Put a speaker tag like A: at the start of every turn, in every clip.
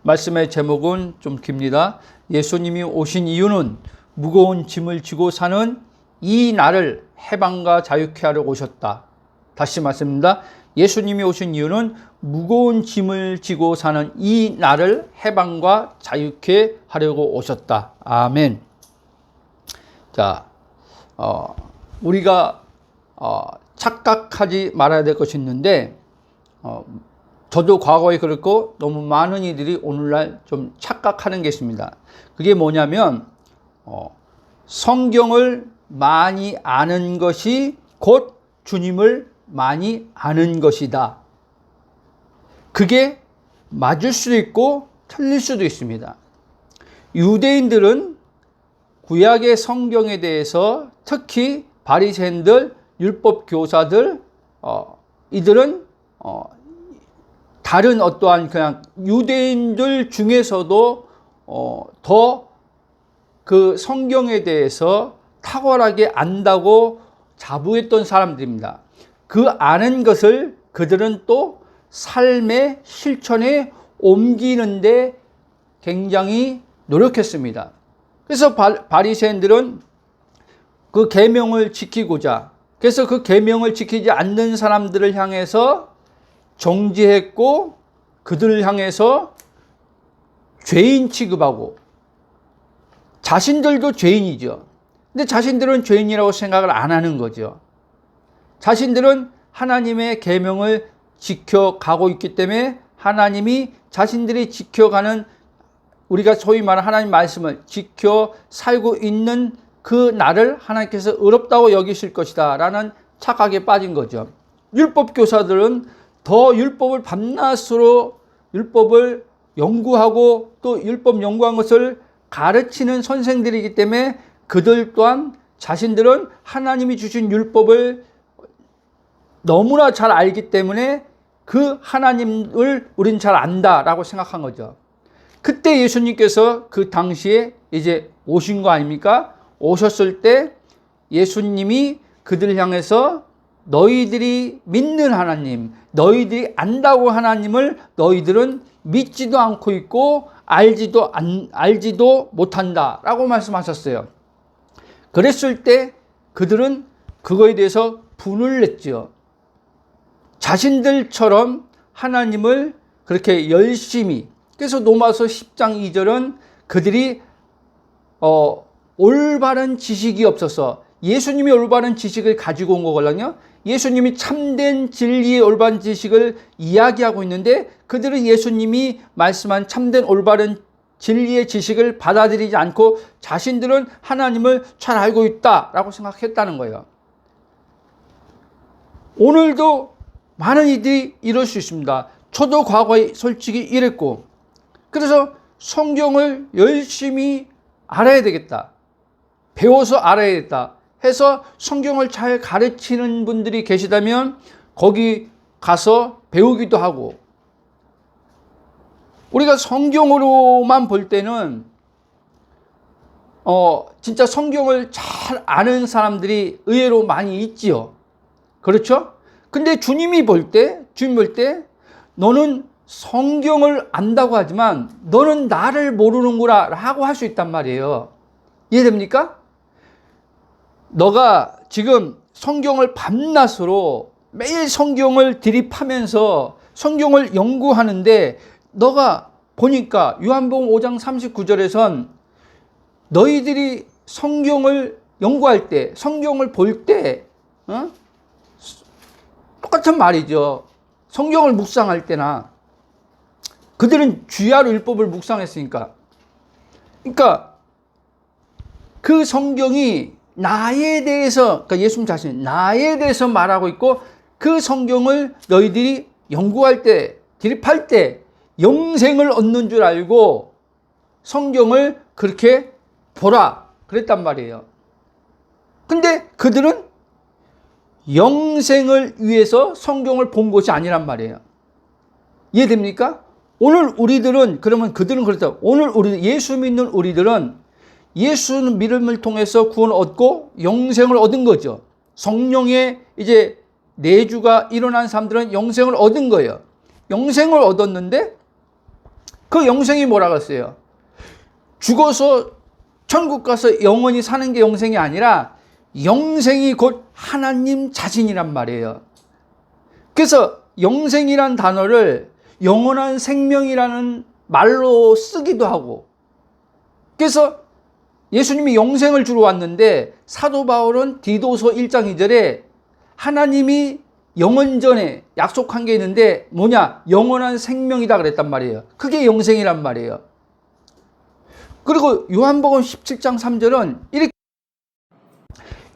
A: 말씀의 제목은 좀 깁니다. 예수님이 오신 이유는 무거운 짐을 지고 사는 이 나를 해방과 자유케 하려 오셨다. 다시 말씀입니다. 예수님이 오신 이유는 무거운 짐을 지고 사는 이 나를 해방과 자유케 하려고 오셨다. 아멘. 자, 우리가 착각하지 말아야 될 것이 있는데, 저도 과거에 그랬고 너무 많은 이들이 오늘날 좀 착각하는 게 있습니다. 그게 뭐냐면 성경을 많이 아는 것이 곧 주님을 많이 아는 것이다. 그게 맞을 수도 있고 틀릴 수도 있습니다. 유대인들은 구약의 성경에 대해서 특히 바리새인들, 율법 교사들, 이들은 다른 어떠한 그냥 유대인들 중에서도 더 그 성경에 대해서 탁월하게 안다고 자부했던 사람들입니다. 그 아는 것을 그들은 또 삶의 실천에 옮기는데 굉장히 노력했습니다. 그래서 바리새인들은 그 계명을 지키고자, 그래서 그 계명을 지키지 않는 사람들을 향해서 정죄했고 그들을 향해서 죄인 취급하고, 자신들도 죄인이죠. 근데 자신들은 죄인이라고 생각을 안 하는 거죠. 자신들은 하나님의 계명을 지켜가고 있기 때문에 하나님이 자신들이 지켜가는, 우리가 소위 말하는 하나님 말씀을 지켜 살고 있는 그 나를 하나님께서 의롭다고 여기실 것이다 라는 착각에 빠진 거죠. 율법 교사들은 더 율법을 밤낮으로 율법을 연구하고 또 율법 연구한 것을 가르치는 선생들이기 때문에 그들 또한 자신들은 하나님이 주신 율법을 너무나 잘 알기 때문에 그 하나님을 우린 잘 안다라고 생각한 거죠. 그때 예수님께서 그 당시에 이제 오신 거 아닙니까? 오셨을 때 예수님이 그들을 향해서 너희들이 믿는 하나님, 너희들이 안다고 하나님을 너희들은 믿지도 않고 있고 알지도 못한다 라고 말씀하셨어요. 그랬을 때 그들은 그거에 대해서 분을 냈죠. 자신들처럼 하나님을 그렇게 열심히, 그래서 로마서 10장 2절은 그들이 올바른 지식이 없어서, 예수님이 올바른 지식을 가지고 온 거거든요. 예수님이 참된 진리의 올바른 지식을 이야기하고 있는데 그들은 예수님이 말씀한 참된 올바른 진리의 지식을 받아들이지 않고 자신들은 하나님을 잘 알고 있다라고 생각했다는 거예요. 오늘도 많은 이들이 이럴 수 있습니다. 저도 과거에 솔직히 이랬고, 그래서 성경을 열심히 알아야 되겠다, 배워서 알아야겠다 해서 성경을 잘 가르치는 분들이 계시다면 거기 가서 배우기도 하고, 우리가 성경으로만 볼 때는 진짜 성경을 잘 아는 사람들이 의외로 많이 있지요. 그렇죠? 근데 주님 볼 때 너는 성경을 안다고 하지만 너는 나를 모르는구나 라고 할 수 있단 말이에요. 이해됩니까? 너가 지금 성경을 밤낮으로 매일 성경을 들이파면서 성경을 연구하는데 너가 보니까 요한복음 5장 39절에선 너희들이 성경을 연구할 때, 성경을 볼 때 똑같은 말이죠. 성경을 묵상할 때나 그들은 주야로 율법을 묵상했으니까, 그러니까 그 성경이 나에 대해서, 그러니까 예수님 자신 나에 대해서 말하고 있고, 그 성경을 너희들이 연구할 때, 들이팔 때 영생을 얻는 줄 알고 성경을 그렇게 보라 그랬단 말이에요. 근데 그들은 영생을 위해서 성경을 본 것이 아니란 말이에요. 이해됩니까? 오늘 우리들은, 그러면 그들은 그렇다. 오늘 예수 믿는 우리들은 예수 믿음을 통해서 구원을 얻고 영생을 얻은 거죠. 성령의 이제 내주가 일어난 사람들은 영생을 얻은 거예요. 영생을 얻었는데 그 영생이 뭐라고 했어요? 죽어서 천국 가서 영원히 사는 게 영생이 아니라 영생이 곧 하나님 자신이란 말이에요. 그래서 영생이란 단어를 영원한 생명이라는 말로 쓰기도 하고, 그래서 예수님이 영생을 주러 왔는데 사도 바울은 디도서 1장 2절에 하나님이 영원전에 약속한 게 있는데 뭐냐? 영원한 생명이다 그랬단 말이에요. 그게 영생이란 말이에요. 그리고 요한복음 17장 3절은 이렇게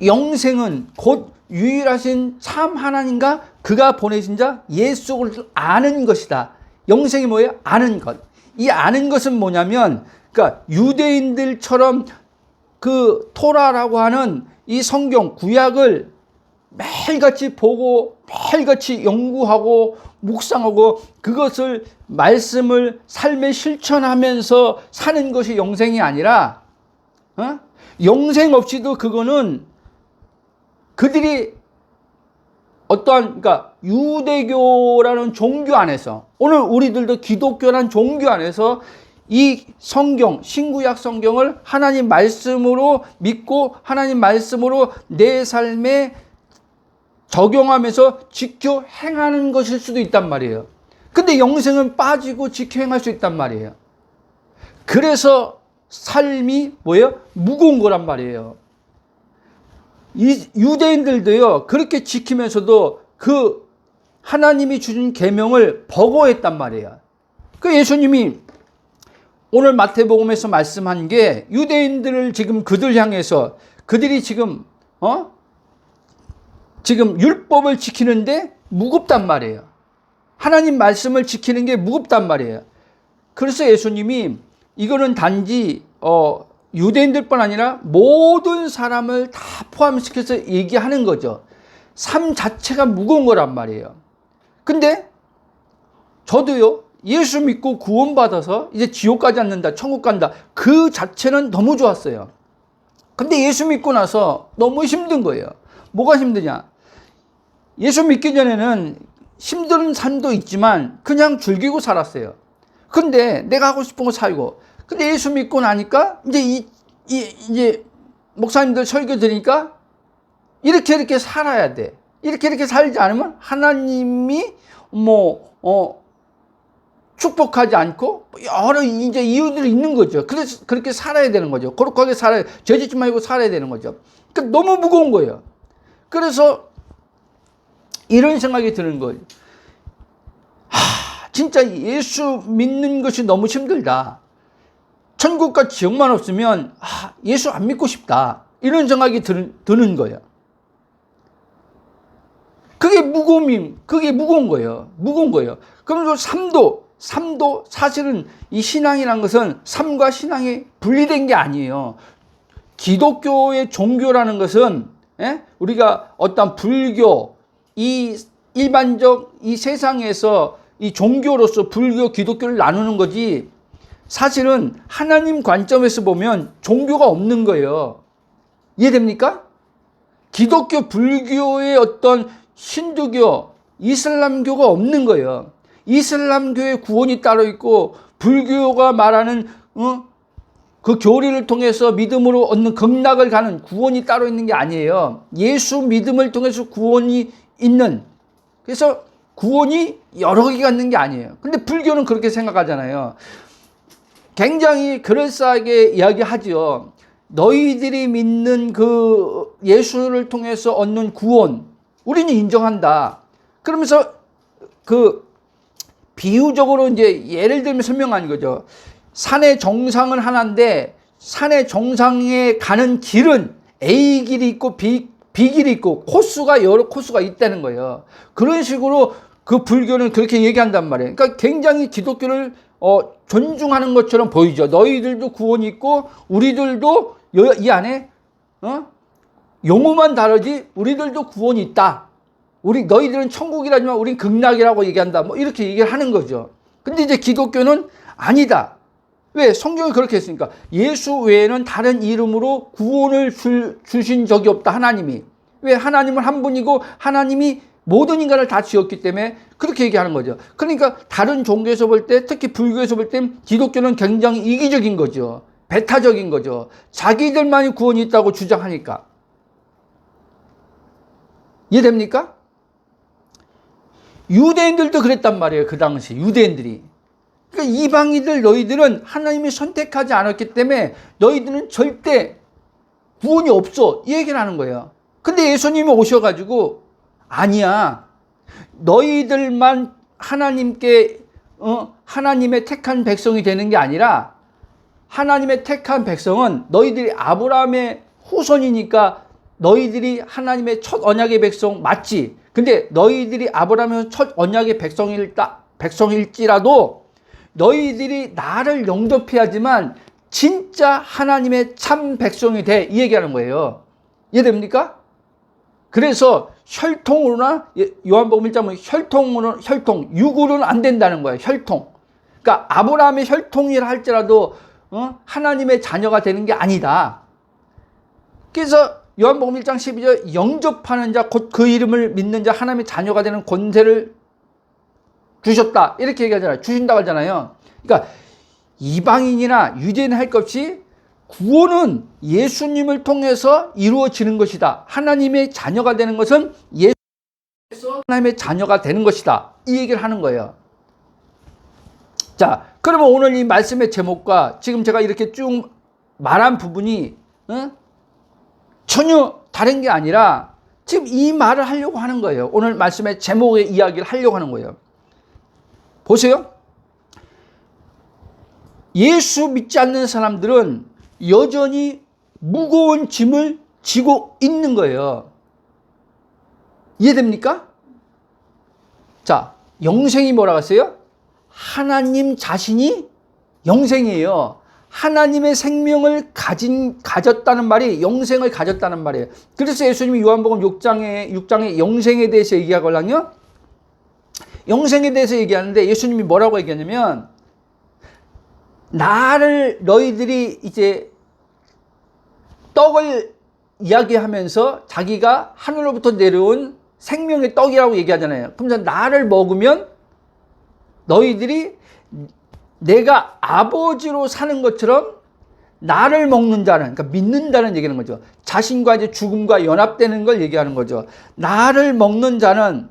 A: 영생은 곧 유일하신 참 하나님과 그가 보내신 자 예수를 아는 것이다. 영생이 뭐예요? 아는 것. 이 아는 것은 뭐냐면, 그러니까 유대인들처럼 그 토라라고 하는 이 성경 구약을 매일같이 보고 매일같이 연구하고 묵상하고 그것을 말씀을 삶에 실천하면서 사는 것이 영생이 아니라, 영생 없이도 그거는 그들이 어떠한, 그러니까 유대교라는 종교 안에서, 오늘 우리들도 기독교라는 종교 안에서 이 성경, 신구약 성경을 하나님 말씀으로 믿고 하나님 말씀으로 내 삶에 적용하면서 지켜 행하는 것일 수도 있단 말이에요. 근데 영생은 빠지고 지켜 행할 수 있단 말이에요. 그래서 삶이 뭐예요? 무거운 거란 말이에요. 이 유대인들도요, 그렇게 지키면서도 그 하나님이 주신 계명을 버거워했단 말이에요. 그 예수님이 오늘 마태복음에서 말씀한 게 유대인들을 지금 그들 향해서 그들이 지금 율법을 지키는데 무겁단 말이에요. 하나님 말씀을 지키는 게 무겁단 말이에요. 그래서 예수님이 이거는 단지 유대인들뿐 아니라 모든 사람을 다 포함시켜서 얘기하는 거죠. 삶 자체가 무거운 거란 말이에요. 근데 저도요, 예수 믿고 구원받아서 이제 지옥 가지 않는다, 천국 간다, 그 자체는 너무 좋았어요. 근데 예수 믿고 나서 너무 힘든 거예요. 뭐가 힘드냐? 예수 믿기 전에는 힘든 삶도 있지만 그냥 즐기고 살았어요. 근데 내가 하고 싶은 거 살고, 근데 예수 믿고 나니까 이제 목사님들 설교 들으니까 이렇게 살아야 돼. 이렇게 살지 않으면 하나님이 축복하지 않고 여러 이제 이유들이 있는 거죠. 그래서 그렇게 살아야 되는 거죠. 거룩하게 살아야, 죄 짓지 말고 살아야 되는 거죠. 그러니까 너무 무거운 거예요. 그래서 이런 생각이 드는 거예요. 진짜 예수 믿는 것이 너무 힘들다. 천국과 지옥만 없으면 예수 안 믿고 싶다. 이런 생각이 드는 거예요. 그게 무거운 거예요. 무거운 거예요. 그러면서 삶도 사실은 이 신앙이라는 것은 삶과 신앙이 분리된 게 아니에요. 기독교의 종교라는 것은 우리가 어떤 불교, 이 일반적 이 세상에서 이 종교로서 불교, 기독교를 나누는 거지, 사실은 하나님 관점에서 보면 종교가 없는 거예요. 이해됩니까? 기독교, 불교의 어떤 힌두교, 이슬람교가 없는 거예요. 이슬람교의 구원이 따로 있고 불교가 말하는 그 교리를 통해서 믿음으로 얻는 극락을 가는 구원이 따로 있는 게 아니에요. 예수 믿음을 통해서 구원이 있는, 그래서 구원이 여러 개가 있는 게 아니에요. 근데 불교는 그렇게 생각하잖아요. 굉장히 그럴싸하게 이야기하죠. 너희들이 믿는 그 예수를 통해서 얻는 구원, 우리는 인정한다. 그러면서 그 비유적으로 이제 예를 들면 설명하는 거죠. 산의 정상은 하나인데 산의 정상에 가는 길은 A 길이 있고 B 길이 있고 코스가 여러 코스가 있다는 거예요. 그런 식으로 그 불교는 그렇게 얘기한단 말이에요. 그러니까 굉장히 기독교를 존중하는 것처럼 보이죠. 너희들도 구원이 있고 우리들도 이 안에 용어만 다르지 우리들도 구원이 있다. 너희들은 천국이라지만 우린 극락이라고 얘기한다. 뭐 이렇게 얘기를 하는 거죠. 근데 이제 기독교는 아니다. 왜? 성경이 그렇게 했으니까. 예수 외에는 다른 이름으로 구원을 주신 적이 없다, 하나님이. 왜? 하나님은 한 분이고 하나님이 모든 인간을 다 지었기 때문에 그렇게 얘기하는 거죠. 그러니까 다른 종교에서 볼 때, 특히 불교에서 볼 때 기독교는 굉장히 이기적인 거죠. 배타적인 거죠. 자기들만이 구원이 있다고 주장하니까. 이해됩니까? 유대인들도 그랬단 말이에요. 그 당시 유대인들이. 그러니까 이방인들 너희들은 하나님이 선택하지 않았기 때문에 너희들은 절대 구원이 없어. 이 얘기를 하는 거예요. 근데 예수님이 오셔가지고 아니야. 너희들만 하나님께 하나님의 택한 백성이 되는 게 아니라 하나님의 택한 백성은 너희들이 아브라함의 후손이니까 너희들이 하나님의 첫 언약의 백성 맞지. 근데 너희들이 아브라함의 첫 언약의 백성일지라도 너희들이 나를 영접해야지만 진짜 하나님의 참 백성이 돼. 이 얘기하는 거예요. 이해됩니까? 그래서 혈통으로나 요한복음 1장은 혈통 육으로는 안 된다는 거예요. 혈통. 그러니까 아브라함의 혈통이라 할지라도 하나님의 자녀가 되는 게 아니다. 그래서 요한복음 1장 12절 영접하는 자 곧 그 이름을 믿는 자 하나님의 자녀가 되는 권세를 주셨다. 이렇게 얘기하잖아요. 주신다고 하잖아요. 그러니까 이방인이나 유대인 할 것 없이 구원은 예수님을 통해서 이루어지는 것이다. 하나님의 자녀가 되는 것은 예수님에서 하나님의 자녀가 되는 것이다. 이 얘기를 하는 거예요. 자, 그러면 오늘 이 말씀의 제목과 지금 제가 이렇게 쭉 말한 부분이 전혀 다른 게 아니라 지금 이 말을 하려고 하는 거예요. 오늘 말씀의 제목의 이야기를 하려고 하는 거예요. 보세요. 예수 믿지 않는 사람들은 여전히 무거운 짐을 지고 있는 거예요. 이해됩니까? 자, 영생이 뭐라고 했어요? 하나님 자신이 영생이에요. 하나님의 생명을 가졌다는 말이 영생을 가졌다는 말이에요. 그래서 예수님이 요한복음 6장에 영생에 대해서 얘기하거든요. 영생에 대해서 얘기하는데 예수님이 뭐라고 얘기하냐면 너희들이 이제 떡을 이야기하면서 자기가 하늘로부터 내려온 생명의 떡이라고 얘기하잖아요. 그러면서 나를 먹으면 너희들이 내가 아버지로 사는 것처럼 나를 먹는 자는, 그러니까 믿는다는 얘기하는 거죠. 자신과 이제 죽음과 연합되는 걸 얘기하는 거죠. 나를 먹는 자는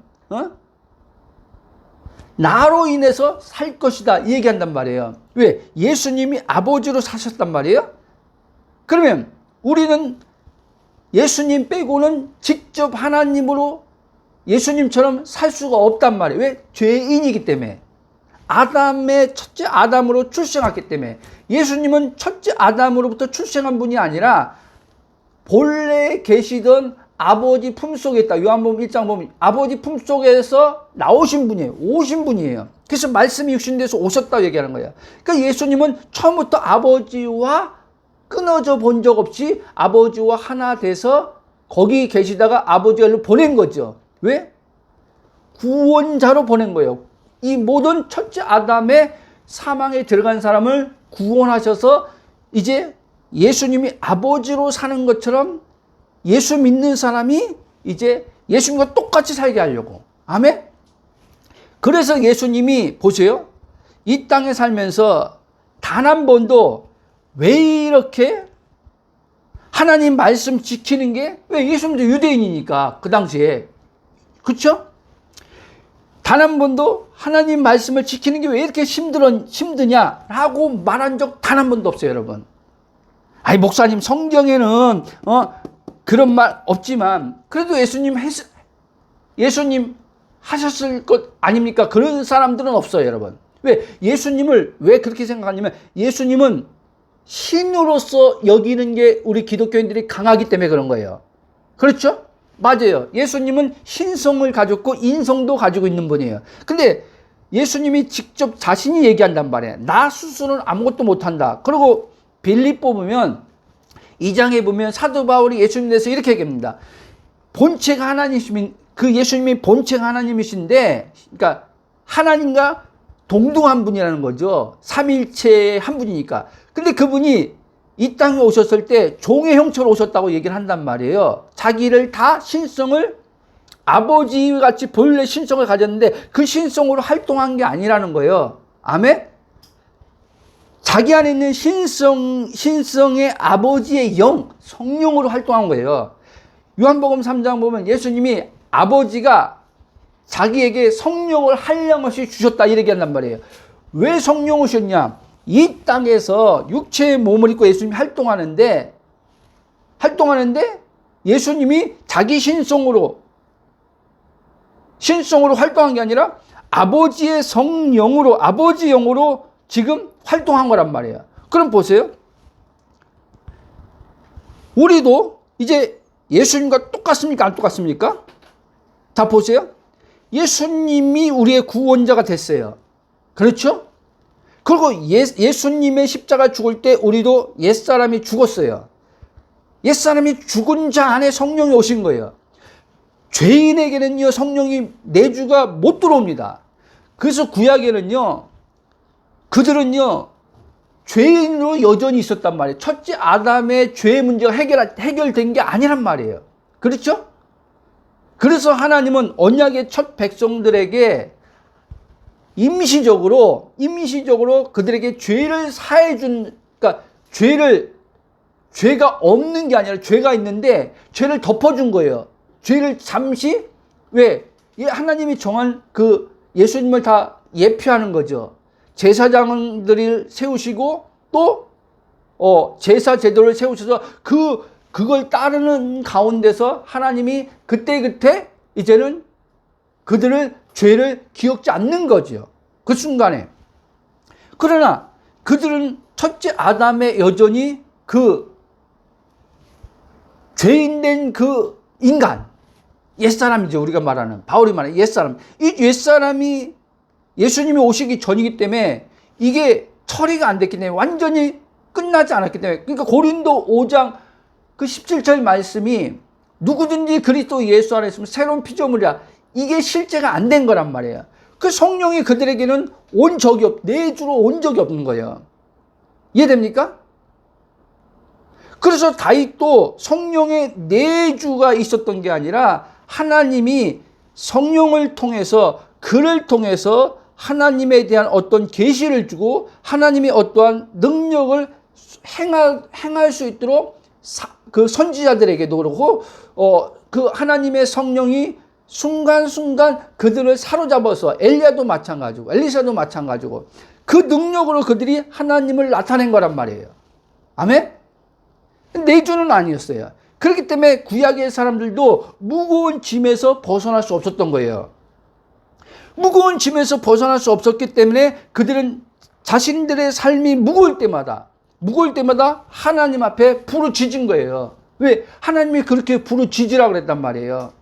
A: 나로 인해서 살 것이다. 이 얘기한단 말이에요. 왜? 예수님이 아버지로 사셨단 말이에요. 그러면 우리는 예수님 빼고는 직접 하나님으로 예수님처럼 살 수가 없단 말이에요. 왜? 죄인이기 때문에. 아담의 첫째 아담으로 출생했기 때문에. 예수님은 첫째 아담으로부터 출생한 분이 아니라 본래 계시던 아버지 품속에 있다. 요한복음 1장 보면 아버지 품속에서 나오신 분이에요. 오신 분이에요. 그래서 말씀이 육신돼서 오셨다고 얘기하는 거예요. 그러니까 예수님은 처음부터 아버지와 끊어져 본 적 없이 아버지와 하나 돼서 거기 계시다가 아버지를 보낸 거죠. 왜? 구원자로 보낸 거예요. 이 모든 첫째 아담의 사망에 들어간 사람을 구원하셔서 이제 예수님이 아버지로 사는 것처럼 예수 믿는 사람이 이제 예수님과 똑같이 살게 하려고. 아멘? 그래서 예수님이 보세요. 이 땅에 살면서 단 한 번도 왜 이렇게 하나님 말씀 지키는 게, 왜 예수님도 유대인이니까 그 당시에. 그렇죠? 단 한 번도 하나님 말씀을 지키는 게 왜 이렇게 힘드냐라고 말한 적 단 한 번도 없어요, 여러분. 아니, 목사님 성경에는 그런 말 없지만 그래도 예수님 하셨을 것 아닙니까? 그런 사람들은 없어요, 여러분. 왜? 예수님을 왜 그렇게 생각하냐면 예수님은 신으로서 여기는 게 우리 기독교인들이 강하기 때문에 그런 거예요. 그렇죠? 맞아요. 예수님은 신성을 가졌고 인성도 가지고 있는 분이에요. 근데 예수님이 직접 자신이 얘기한단 말이에요. 나 스스로는 아무것도 못한다. 그리고 빌립보 보면 2장에 보면 사도 바울이 예수님에 대해서 이렇게 얘기합니다. 본체가 하나님이신, 그 예수님이 본체가 하나님이신데, 그러니까 하나님과 동등한 분이라는 거죠. 삼일체의 한 분이니까. 근데 그분이 이 땅에 오셨을 때 종의 형체로 오셨다고 얘기를 한단 말이에요. 자기를 다 신성을 아버지 같이 본래 신성을 가졌는데 그 신성으로 활동한 게 아니라는 거예요. 아멘? 자기 안에 있는 신성의 아버지의 영, 성령으로 활동한 거예요. 요한복음 3장 보면 예수님이 아버지가 자기에게 성령을 한량없이 주셨다 이렇게 한단 말이에요. 왜 성령을 주셨냐? 이 땅에서 육체의 몸을 입고 예수님이 활동하는데 예수님이 자기 신성으로 활동한 게 아니라 아버지의 성령으로, 아버지 영으로 지금 활동한 거란 말이에요. 그럼 보세요. 우리도 이제 예수님과 똑같습니까? 안 똑같습니까? 자, 보세요. 예수님이 우리의 구원자가 됐어요. 그렇죠? 그리고 예수님의 십자가 죽을 때 우리도 옛사람이 죽었어요. 옛사람이 죽은 자 안에 성령이 오신 거예요. 죄인에게는요, 성령이 내주가 못 들어옵니다. 그래서 구약에는요, 그들은요, 죄인으로 여전히 있었단 말이에요. 첫째 아담의 죄 문제가 해결된 게 아니란 말이에요. 그렇죠? 그래서 하나님은 언약의 첫 백성들에게 임시적으로 그들에게 죄를 사해준, 그러니까 죄가 없는 게 아니라 죄가 있는데 죄를 덮어준 거예요. 죄를 잠시, 왜? 하나님이 정한 그 예수님을 다 예표하는 거죠. 제사장들을 세우시고 또 제사 제도를 세우셔서 그걸 따르는 가운데서 하나님이 그때 이제는 그들을 죄를 기억지 않는 거죠. 그 순간에. 그러나 그들은 첫째 아담의 여전히 그 죄인된 그 인간, 옛사람이죠. 우리가 말하는, 바울이 말하는 옛사람. 이 옛사람이 예수님이 오시기 전이기 때문에 이게 처리가 안 됐기 때문에 완전히 끝나지 않았기 때문에, 그러니까 고린도 5장 그 17절 말씀이 누구든지 그리스도 예수 안에 있으면 새로운 피조물이라, 이게 실제가 안 된 거란 말이에요. 그 성령이 그들에게는 내주로 온 적이 없는 거예요. 이해됩니까? 그래서 다윗도 성령의 내주가 있었던 게 아니라 하나님이 성령을 통해서, 그를 통해서 하나님에 대한 어떤 계시를 주고 하나님이 어떠한 능력을 행할 수 있도록 그 선지자들에게도 그렇고 그 하나님의 성령이 순간순간 그들을 사로잡아서, 엘리야도 마찬가지고 엘리사도 마찬가지고 그 능력으로 그들이 하나님을 나타낸 거란 말이에요. 아멘? 내주는 아니었어요. 그렇기 때문에 구약의 사람들도 무거운 짐에서 벗어날 수 없었던 거예요. 무거운 짐에서 벗어날 수 없었기 때문에 그들은 자신들의 삶이 무거울 때마다 하나님 앞에 부르짖은 거예요. 왜? 하나님이 그렇게 부르짖으라고 그랬단 말이에요.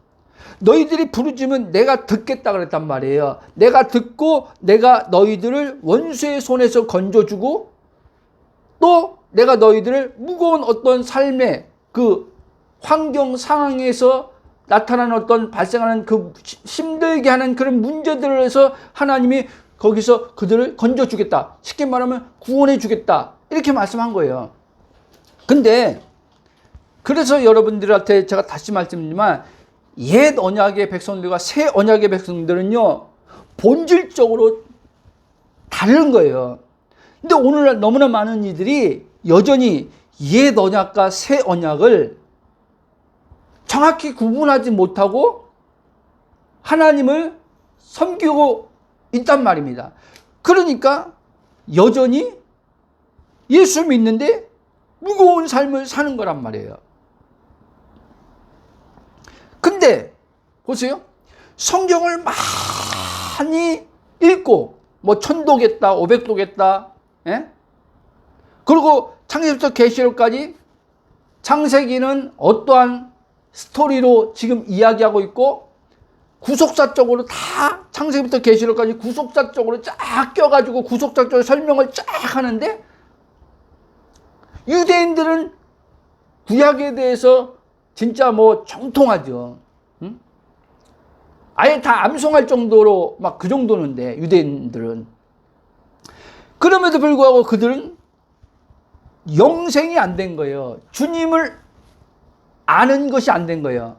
A: 너희들이 부르짖으면 내가 듣겠다 그랬단 말이에요. 내가 듣고 내가 너희들을 원수의 손에서 건져주고 또 내가 너희들을 무거운 어떤 삶의 그 환경 상황에서 나타나는 어떤 발생하는 그 힘들게 하는 그런 문제들에서 하나님이 거기서 그들을 건져주겠다. 쉽게 말하면 구원해 주겠다. 이렇게 말씀한 거예요. 근데 그래서 여러분들한테 제가 다시 말씀드리지만 옛 언약의 백성들과 새 언약의 백성들은요, 본질적으로 다른 거예요. 근데 오늘날 너무나 많은 이들이 여전히 옛 언약과 새 언약을 정확히 구분하지 못하고 하나님을 섬기고 있단 말입니다. 그러니까 여전히 예수 믿는데 무거운 삶을 사는 거란 말이에요. 근데 보세요. 성경을 많이 읽고 뭐 1000도겠다 500도겠다 예? 그리고 창세기부터 계시록까지 창세기는 어떠한 스토리로 지금 이야기하고 있고 구속사적으로 다 창세기부터 계시록까지 구속사적으로 쫙 껴가지고 구속사적으로 설명을 쫙 하는데 유대인들은 구약에 대해서 진짜 뭐 정통하죠. 응? 아예 다 암송할 정도로 막 그 정도는데 유대인들은. 그럼에도 불구하고 그들은 영생이 안 된 거예요. 주님을 아는 것이 안 된 거예요.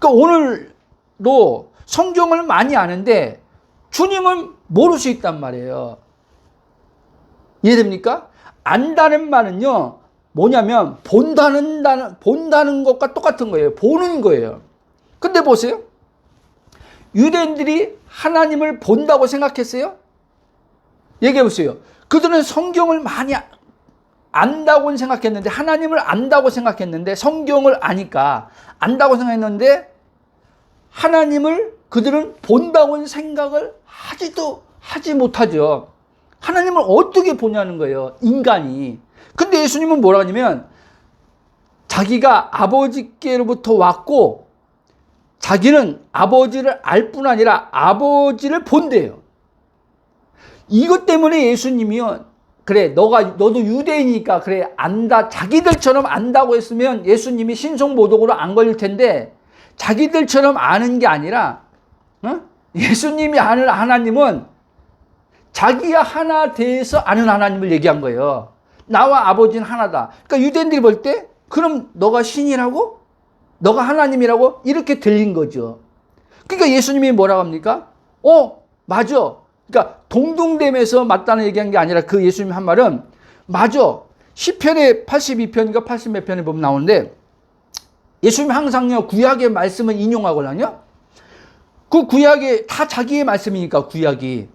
A: 그러니까 오늘도 성경을 많이 아는데 주님은 모를 수 있단 말이에요. 이해됩니까? 안다는 말은요, 뭐냐면 본다는 것과 똑같은 거예요. 보는 거예요. 근데 보세요. 유대인들이 하나님을 본다고 생각했어요? 얘기해 보세요. 그들은 성경을 많이 안다고 생각했는데, 하나님을 안다고 생각했는데, 성경을 아니까 안다고 생각했는데, 하나님을 그들은 본다고는 생각을 하지 못하죠. 하나님을 어떻게 보냐는 거예요, 인간이. 근데 예수님은 뭐라 하냐면, 자기가 아버지께로부터 왔고, 자기는 아버지를 알 뿐 아니라 아버지를 본대요. 이것 때문에 예수님이요, 그래, 너도 유대인이니까, 그래, 안다. 자기들처럼 안다고 했으면 예수님이 신성모독으로 안 걸릴 텐데, 자기들처럼 아는 게 아니라, 예수님이 아는 하나님은 자기가 하나 돼서 아는 하나님을 얘기한 거예요. 나와 아버지는 하나다. 그러니까 유대인들이 볼 때, 그럼 너가 신이라고? 너가 하나님이라고? 이렇게 들린 거죠. 그러니까 예수님이 뭐라고 합니까? 맞아. 그러니까 동등됨에서 맞다는 얘기한 게 아니라 그 예수님이 한 말은, 맞아. 시편의 82편인가 80 몇 편에 보면 나오는데, 예수님이 항상요, 구약의 말씀을 인용하거든요. 그 구약이 다 자기의 말씀이니까, 구약이.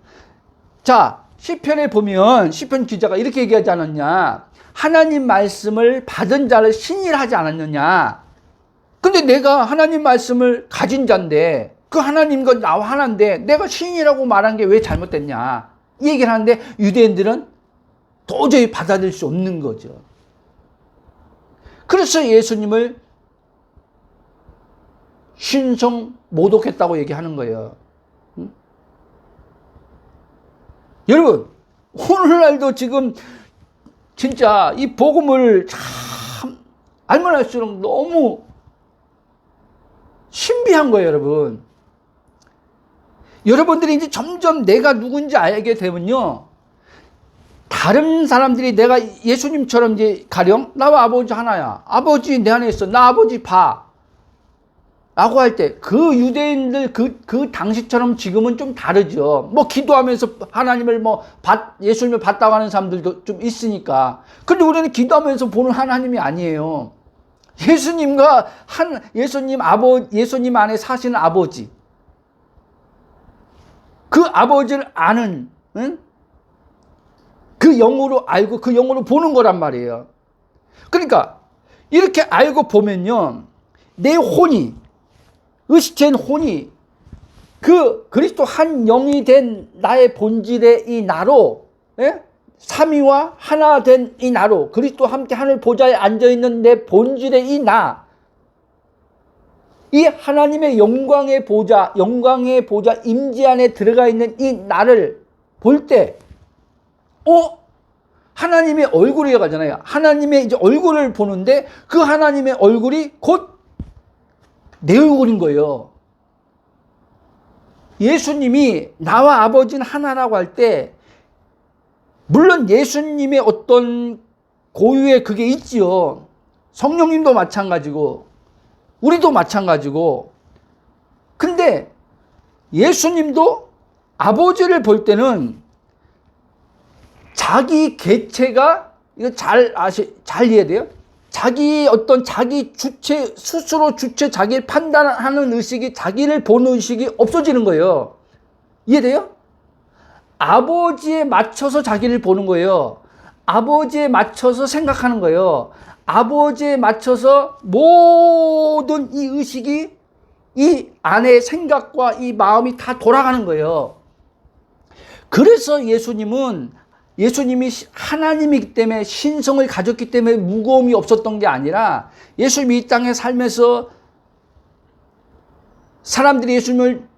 A: 자, 시편에 보면 시편 기자가 이렇게 얘기하지 않았냐. 하나님 말씀을 받은 자를 신이라 하지 않았느냐. 근데 내가 하나님 말씀을 가진 자인데, 그 하나님과 나와 하나인데 내가 신이라고 말한 게 왜 잘못됐냐, 이 얘기를 하는데 유대인들은 도저히 받아들일 수 없는 거죠. 그래서 예수님을 신성 모독했다고 얘기하는 거예요. 여러분, 오늘날도 지금 진짜 이 복음을 참 알면 알수록 너무 신비한 거예요, 여러분. 여러분들이 이제 점점 내가 누군지 알게 되면요, 다른 사람들이 내가 예수님처럼 이제 가령 나와 아버지 하나야, 아버지 내 안에 있어, 나 아버지 봐 라고 할 때, 그 유대인들 그 당시처럼 지금은 좀 다르죠. 뭐 기도하면서 하나님을 예수님을 봤다고 하는 사람들도 좀 있으니까. 근데 우리는 기도하면서 보는 하나님이 아니에요. 예수님과 예수님 안에 사시는 아버지, 그 아버지를 아는, 그 영으로 알고 그 영으로 보는 거란 말이에요. 그러니까 이렇게 알고 보면요, 내 혼이, 의식된 혼이 그 그리스도 한 영이 된 나의 본질의 이 나로, 삼위와 하나 된 이 나로, 그리스도 함께 하늘 보좌에 앉아있는 내 본질의 이 나, 이 하나님의 영광의 보좌 임재 안에 들어가 있는 이 나를 볼 때, 하나님의 얼굴이 가잖아요. 하나님의 이제 얼굴을 보는데, 그 하나님의 얼굴이 곧 내 얼굴인 거예요. 예수님이 나와 아버지는 하나라고 할 때, 물론 예수님의 어떤 고유의 그게 있지요. 성령님도 마찬가지고 우리도 마찬가지고. 근데 예수님도 아버지를 볼 때는 자기 개체가, 이거 잘 이해돼요? 자기 주체, 스스로 자기를 판단하는 의식이, 자기를 보는 의식이 없어지는 거예요. 이해돼요? 아버지에 맞춰서 자기를 보는 거예요. 아버지에 맞춰서 생각하는 거예요. 아버지에 맞춰서 모든 이 의식이, 이 안의 생각과 이 마음이 다 돌아가는 거예요. 그래서 예수님이 하나님이기 때문에, 신성을 가졌기 때문에 무거움이 없었던 게 아니라, 예수님이 이 땅에 살면서 사람들이 예수님을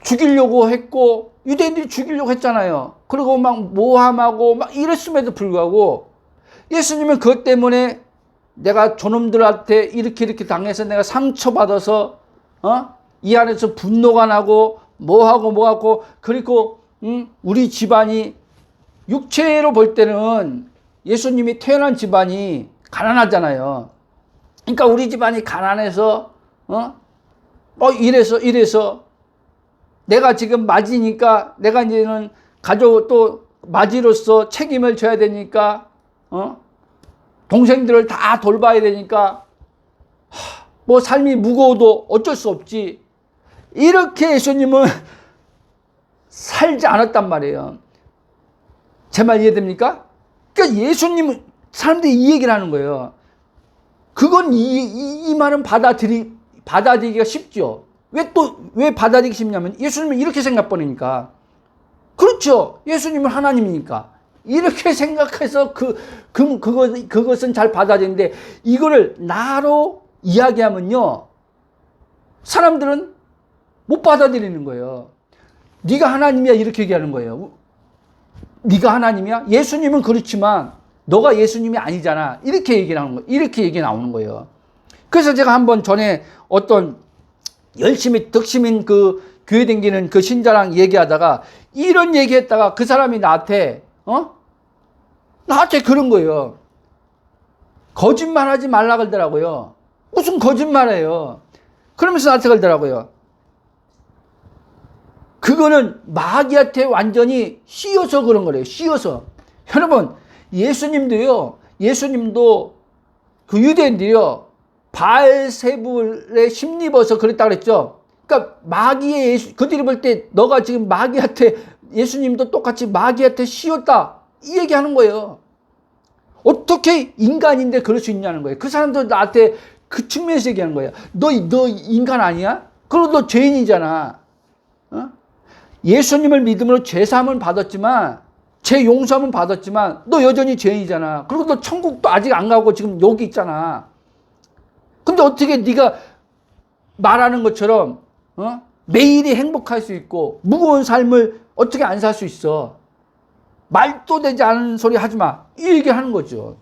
A: 죽이려고 했고, 유대인들이 죽이려고 했잖아요. 그리고 막 모함하고 막 이랬음에도 불구하고 예수님은 그것 때문에 내가 저놈들한테 이렇게 당해서 내가 상처받아서 이 안에서 분노가 나고 뭐하고 그리고 우리 집안이, 육체로 볼 때는 예수님이 태어난 집안이 가난하잖아요. 그러니까 우리 집안이 가난해서 이래서 내가 지금 맞이니까 내가 이제는 가족 또 맞이로서 책임을 져야 되니까 동생들을 다 돌봐야 되니까 뭐 삶이 무거워도 어쩔 수 없지. 이렇게 예수님은 살지 않았단 말이에요. 제 말 이해됩니까? 그러니까 예수님은 사람들이 이 얘기를 하는 거예요. 그건 이 말은 받아들이기가 쉽죠. 왜 받아들이기 쉽냐면 예수님은 이렇게 생각버리니까. 그렇죠. 예수님은 하나님이니까. 이렇게 생각해서 그것은 잘 받아들이는데 이거를 나로 이야기하면요. 사람들은 못 받아들이는 거예요. 네가 하나님이야 이렇게 얘기하는 거예요. 네가 하나님이야? 예수님은 그렇지만 너가 예수님이 아니잖아. 이렇게 얘기 나오는 거예요. 이렇게 얘기 나오는 거예요. 그래서 제가 한번 전에 어떤 열심히 덕심인 그 교회 댕기는 그 신자랑 얘기하다가 이런 얘기했다가 그 사람이 나한테 그런 거예요. 거짓말하지 말라 그러더라고요. 무슨 거짓말이에요. 그러면서 나한테 그러더라고요. 그거는 마귀한테 완전히 씌워서 그런 거래요. 씌워서. 여러분, 예수님도 그 유대인들이요. 바알세불에 힘입어서 그랬다 그랬죠. 그러니까 마귀의 그들이 볼 때 너가 지금 마귀한테 예수님도 똑같이 마귀한테 씌웠다. 이 얘기하는 거예요. 어떻게 인간인데 그럴 수 있냐는 거예요. 그 사람도 나한테 그 측면에서 얘기하는 거예요. 너 인간 아니야? 그리고 너 죄인이잖아. 예수님을 믿음으로 죄사함은 받았지만 죄 용서함은 받았지만 너 여전히 죄인이잖아. 그리고 너 천국도 아직 안 가고 지금 여기 있잖아. 근데 어떻게 네가 말하는 것처럼 매일이 행복할 수 있고 무거운 삶을 어떻게 안 살 수 있어? 말도 되지 않은 소리 하지 마. 이 얘기하는 거죠.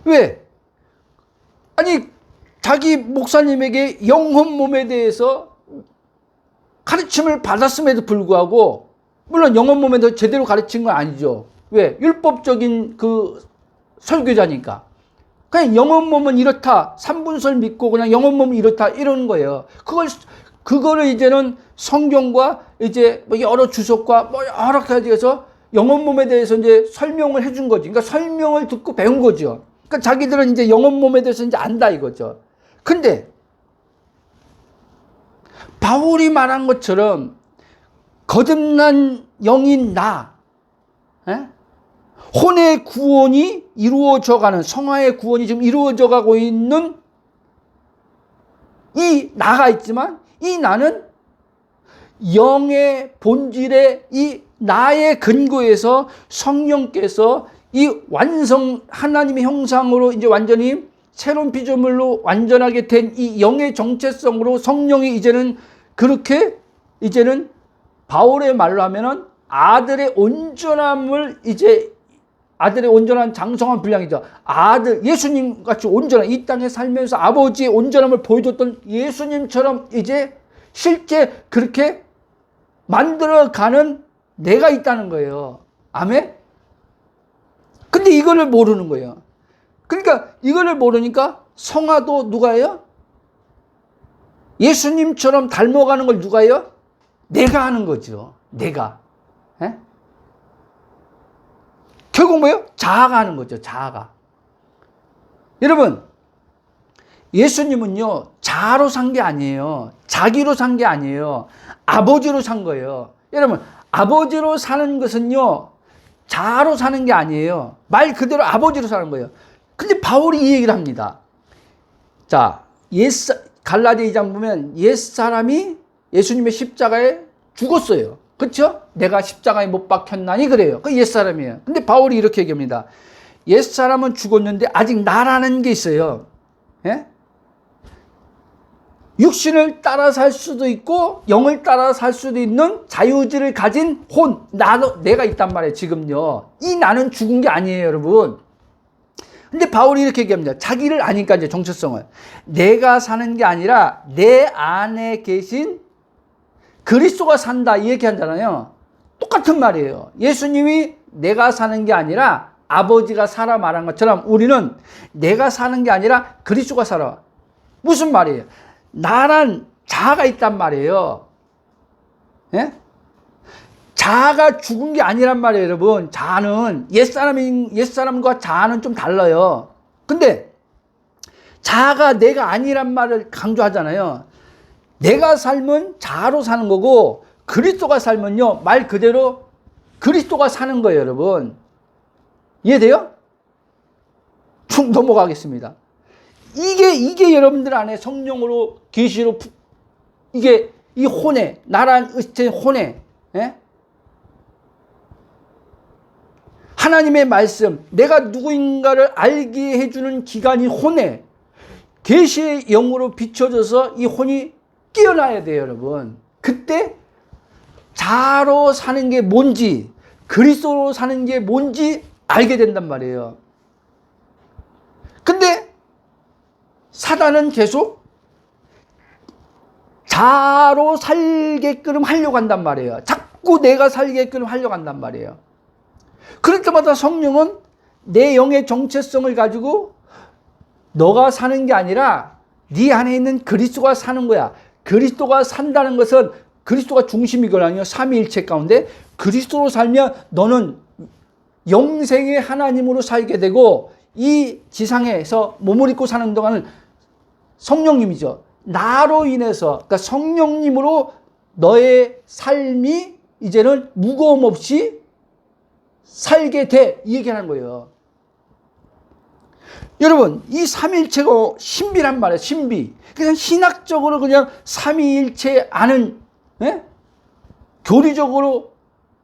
A: 왜? 아니 자기 목사님에게 영혼 몸에 대해서 가르침을 받았음에도 불구하고 물론 영혼 몸에 대해서 제대로 가르친 건 아니죠. 왜? 율법적인 그 설교자니까. 그냥 영혼 몸은 이렇다. 삼분설 믿고 그냥 영혼 몸은 이렇다. 이러는 거예요. 그거를 이제는 성경과 이제 뭐 여러 주석과 뭐 여러 가지에서 영혼 몸에 대해서 이제 설명을 해준 거지. 그러니까 설명을 듣고 배운 거죠. 그러니까 자기들은 이제 영혼 몸에 대해서 이제 안다 이거죠. 근데 바울이 말한 것처럼 거듭난 영인 나, 혼의 구원이 이루어져가는 성화의 구원이 지금 이루어져가고 있는 이 나가 있지만 이 나는 영의 본질의 이 나의 근거에서 성령께서 이 완성 하나님의 형상으로 이제 완전히 새로운 피조물로 완전하게 된 이 영의 정체성으로 성령이 이제는 그렇게 이제는 바울의 말로 하면은 아들의 온전함을 이제 아들의 온전한 장성한 분량이죠. 아들 예수님 같이 온전한 이 땅에 살면서 아버지의 온전함을 보여줬던 예수님처럼 이제 실제 그렇게 만들어가는 내가 있다는 거예요. 아멘? 근데 이거를 모르는 거예요. 그러니까 이거를 모르니까 성화도 누가 해요? 예수님처럼 닮아가는 걸 누가 해요? 내가 하는 거죠. 내가. 에? 결국 뭐예요? 자아가 하는 거죠. 자아가. 여러분, 예수님은요, 자아로 산 게 아니에요. 자기로 산 게 아니에요. 아버지로 산 거예요. 여러분, 아버지로 사는 것은요, 자아로 사는 게 아니에요. 말 그대로 아버지로 사는 거예요. 근데 바울이 이 얘기를 합니다. 자, 갈라디아 2장 보면 옛사람이 예수님의 십자가에 죽었어요. 그렇죠? 내가 십자가에 못 박혔나니 그래요. 그 옛사람이에요. 근데 바울이 이렇게 얘기합니다. 옛사람은 죽었는데 아직 나라는 게 있어요. 예? 육신을 따라 살 수도 있고 영을 따라 살 수도 있는 자유의지를 가진 내가 있단 말이에요. 지금요. 이 나는 죽은 게 아니에요, 여러분. 근데 바울이 이렇게 얘기합니다. 자기를 아니까 이제 정체성을. 내가 사는 게 아니라 내 안에 계신 그리스도가 산다 이 얘기하잖아요. 똑같은 말이에요. 예수님이 내가 사는 게 아니라 아버지가 살아 말한 것처럼 우리는 내가 사는 게 아니라 그리스도가 살아. 무슨 말이에요? 나란 자아가 있단 말이에요. 예? 자아가 죽은 게 아니란 말이에요, 여러분. 자아는 옛사람과 자아는 좀 달라요. 근데 자아가 내가 아니란 말을 강조하잖아요. 내가 삶은 자아로 사는 거고 그리스도가 살면요, 말 그대로 그리스도가 사는 거예요, 여러분. 이해돼요? 쭉 넘어가겠습니다. 이게 여러분들 안에 성령으로 계시로 이게 이 혼애, 나란 의체 혼애, 예? 하나님의 말씀, 내가 누구인가를 알게 해주는 기간이 혼애, 계시의 영으로 비춰져서 이 혼이 깨어나야 돼요, 여러분. 그때 자아로 사는 게 뭔지, 그리스도로 사는 게 뭔지 알게 된단 말이에요. 근데 사단은 계속 자아로 살게끔 하려고 한단 말이에요. 자꾸 내가 살게끔 하려고 한단 말이에요. 그럴 때마다 성령은 내 영의 정체성을 가지고 너가 사는 게 아니라 네 안에 있는 그리스도가 사는 거야. 그리스도가 산다는 것은 그리스도가 중심이거든요. 삼위일체 가운데 그리스도로 살면 너는 영생의 하나님으로 살게 되고 이 지상에서 몸을 입고 사는 동안은 성령님이죠. 나로 인해서, 그러니까 성령님으로 너의 삶이 이제는 무거움 없이 살게 돼. 이 얘기하는 거예요. 여러분, 이 삼위일체가 신비란 말이에요. 신비. 그냥 신학적으로 그냥 삼위일체 아는, 예? 교리적으로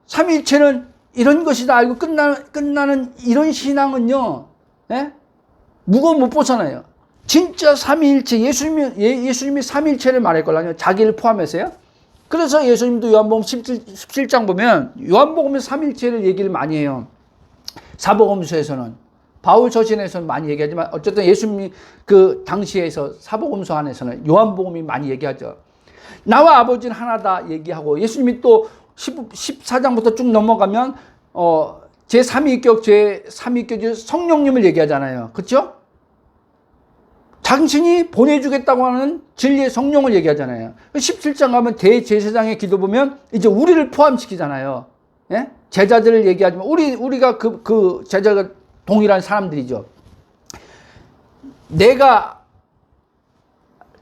A: 삼위일체는 이런 것이다 알고 끝나는 이런 신앙은요, 예? 무거움 못 벗어나요. 진짜 삼위일체, 예수님이 삼위일체를 말했거든요. 자기를 포함해서요. 그래서 예수님도 요한복음 17장 보면 요한복음에서 삼위일체를 얘기를 많이 해요. 사복음서에서는, 바울 서신에서는 많이 얘기하지만 어쨌든 예수님이 그 당시에서 사복음서 안에서는 요한복음이 많이 얘기하죠. 나와 아버지는 하나다 얘기하고, 예수님이 또 14장부터 쭉 넘어가면 제3위격 성령님을 얘기하잖아요. 그렇죠? 당신이 보내주겠다고 하는 진리의 성령을 얘기하잖아요. 17장 가면 대제사장의 기도 보면 이제 우리를 포함시키잖아요. 예? 제자들을 얘기하지만 우리가 그 제자가 동일한 사람들이죠. 내가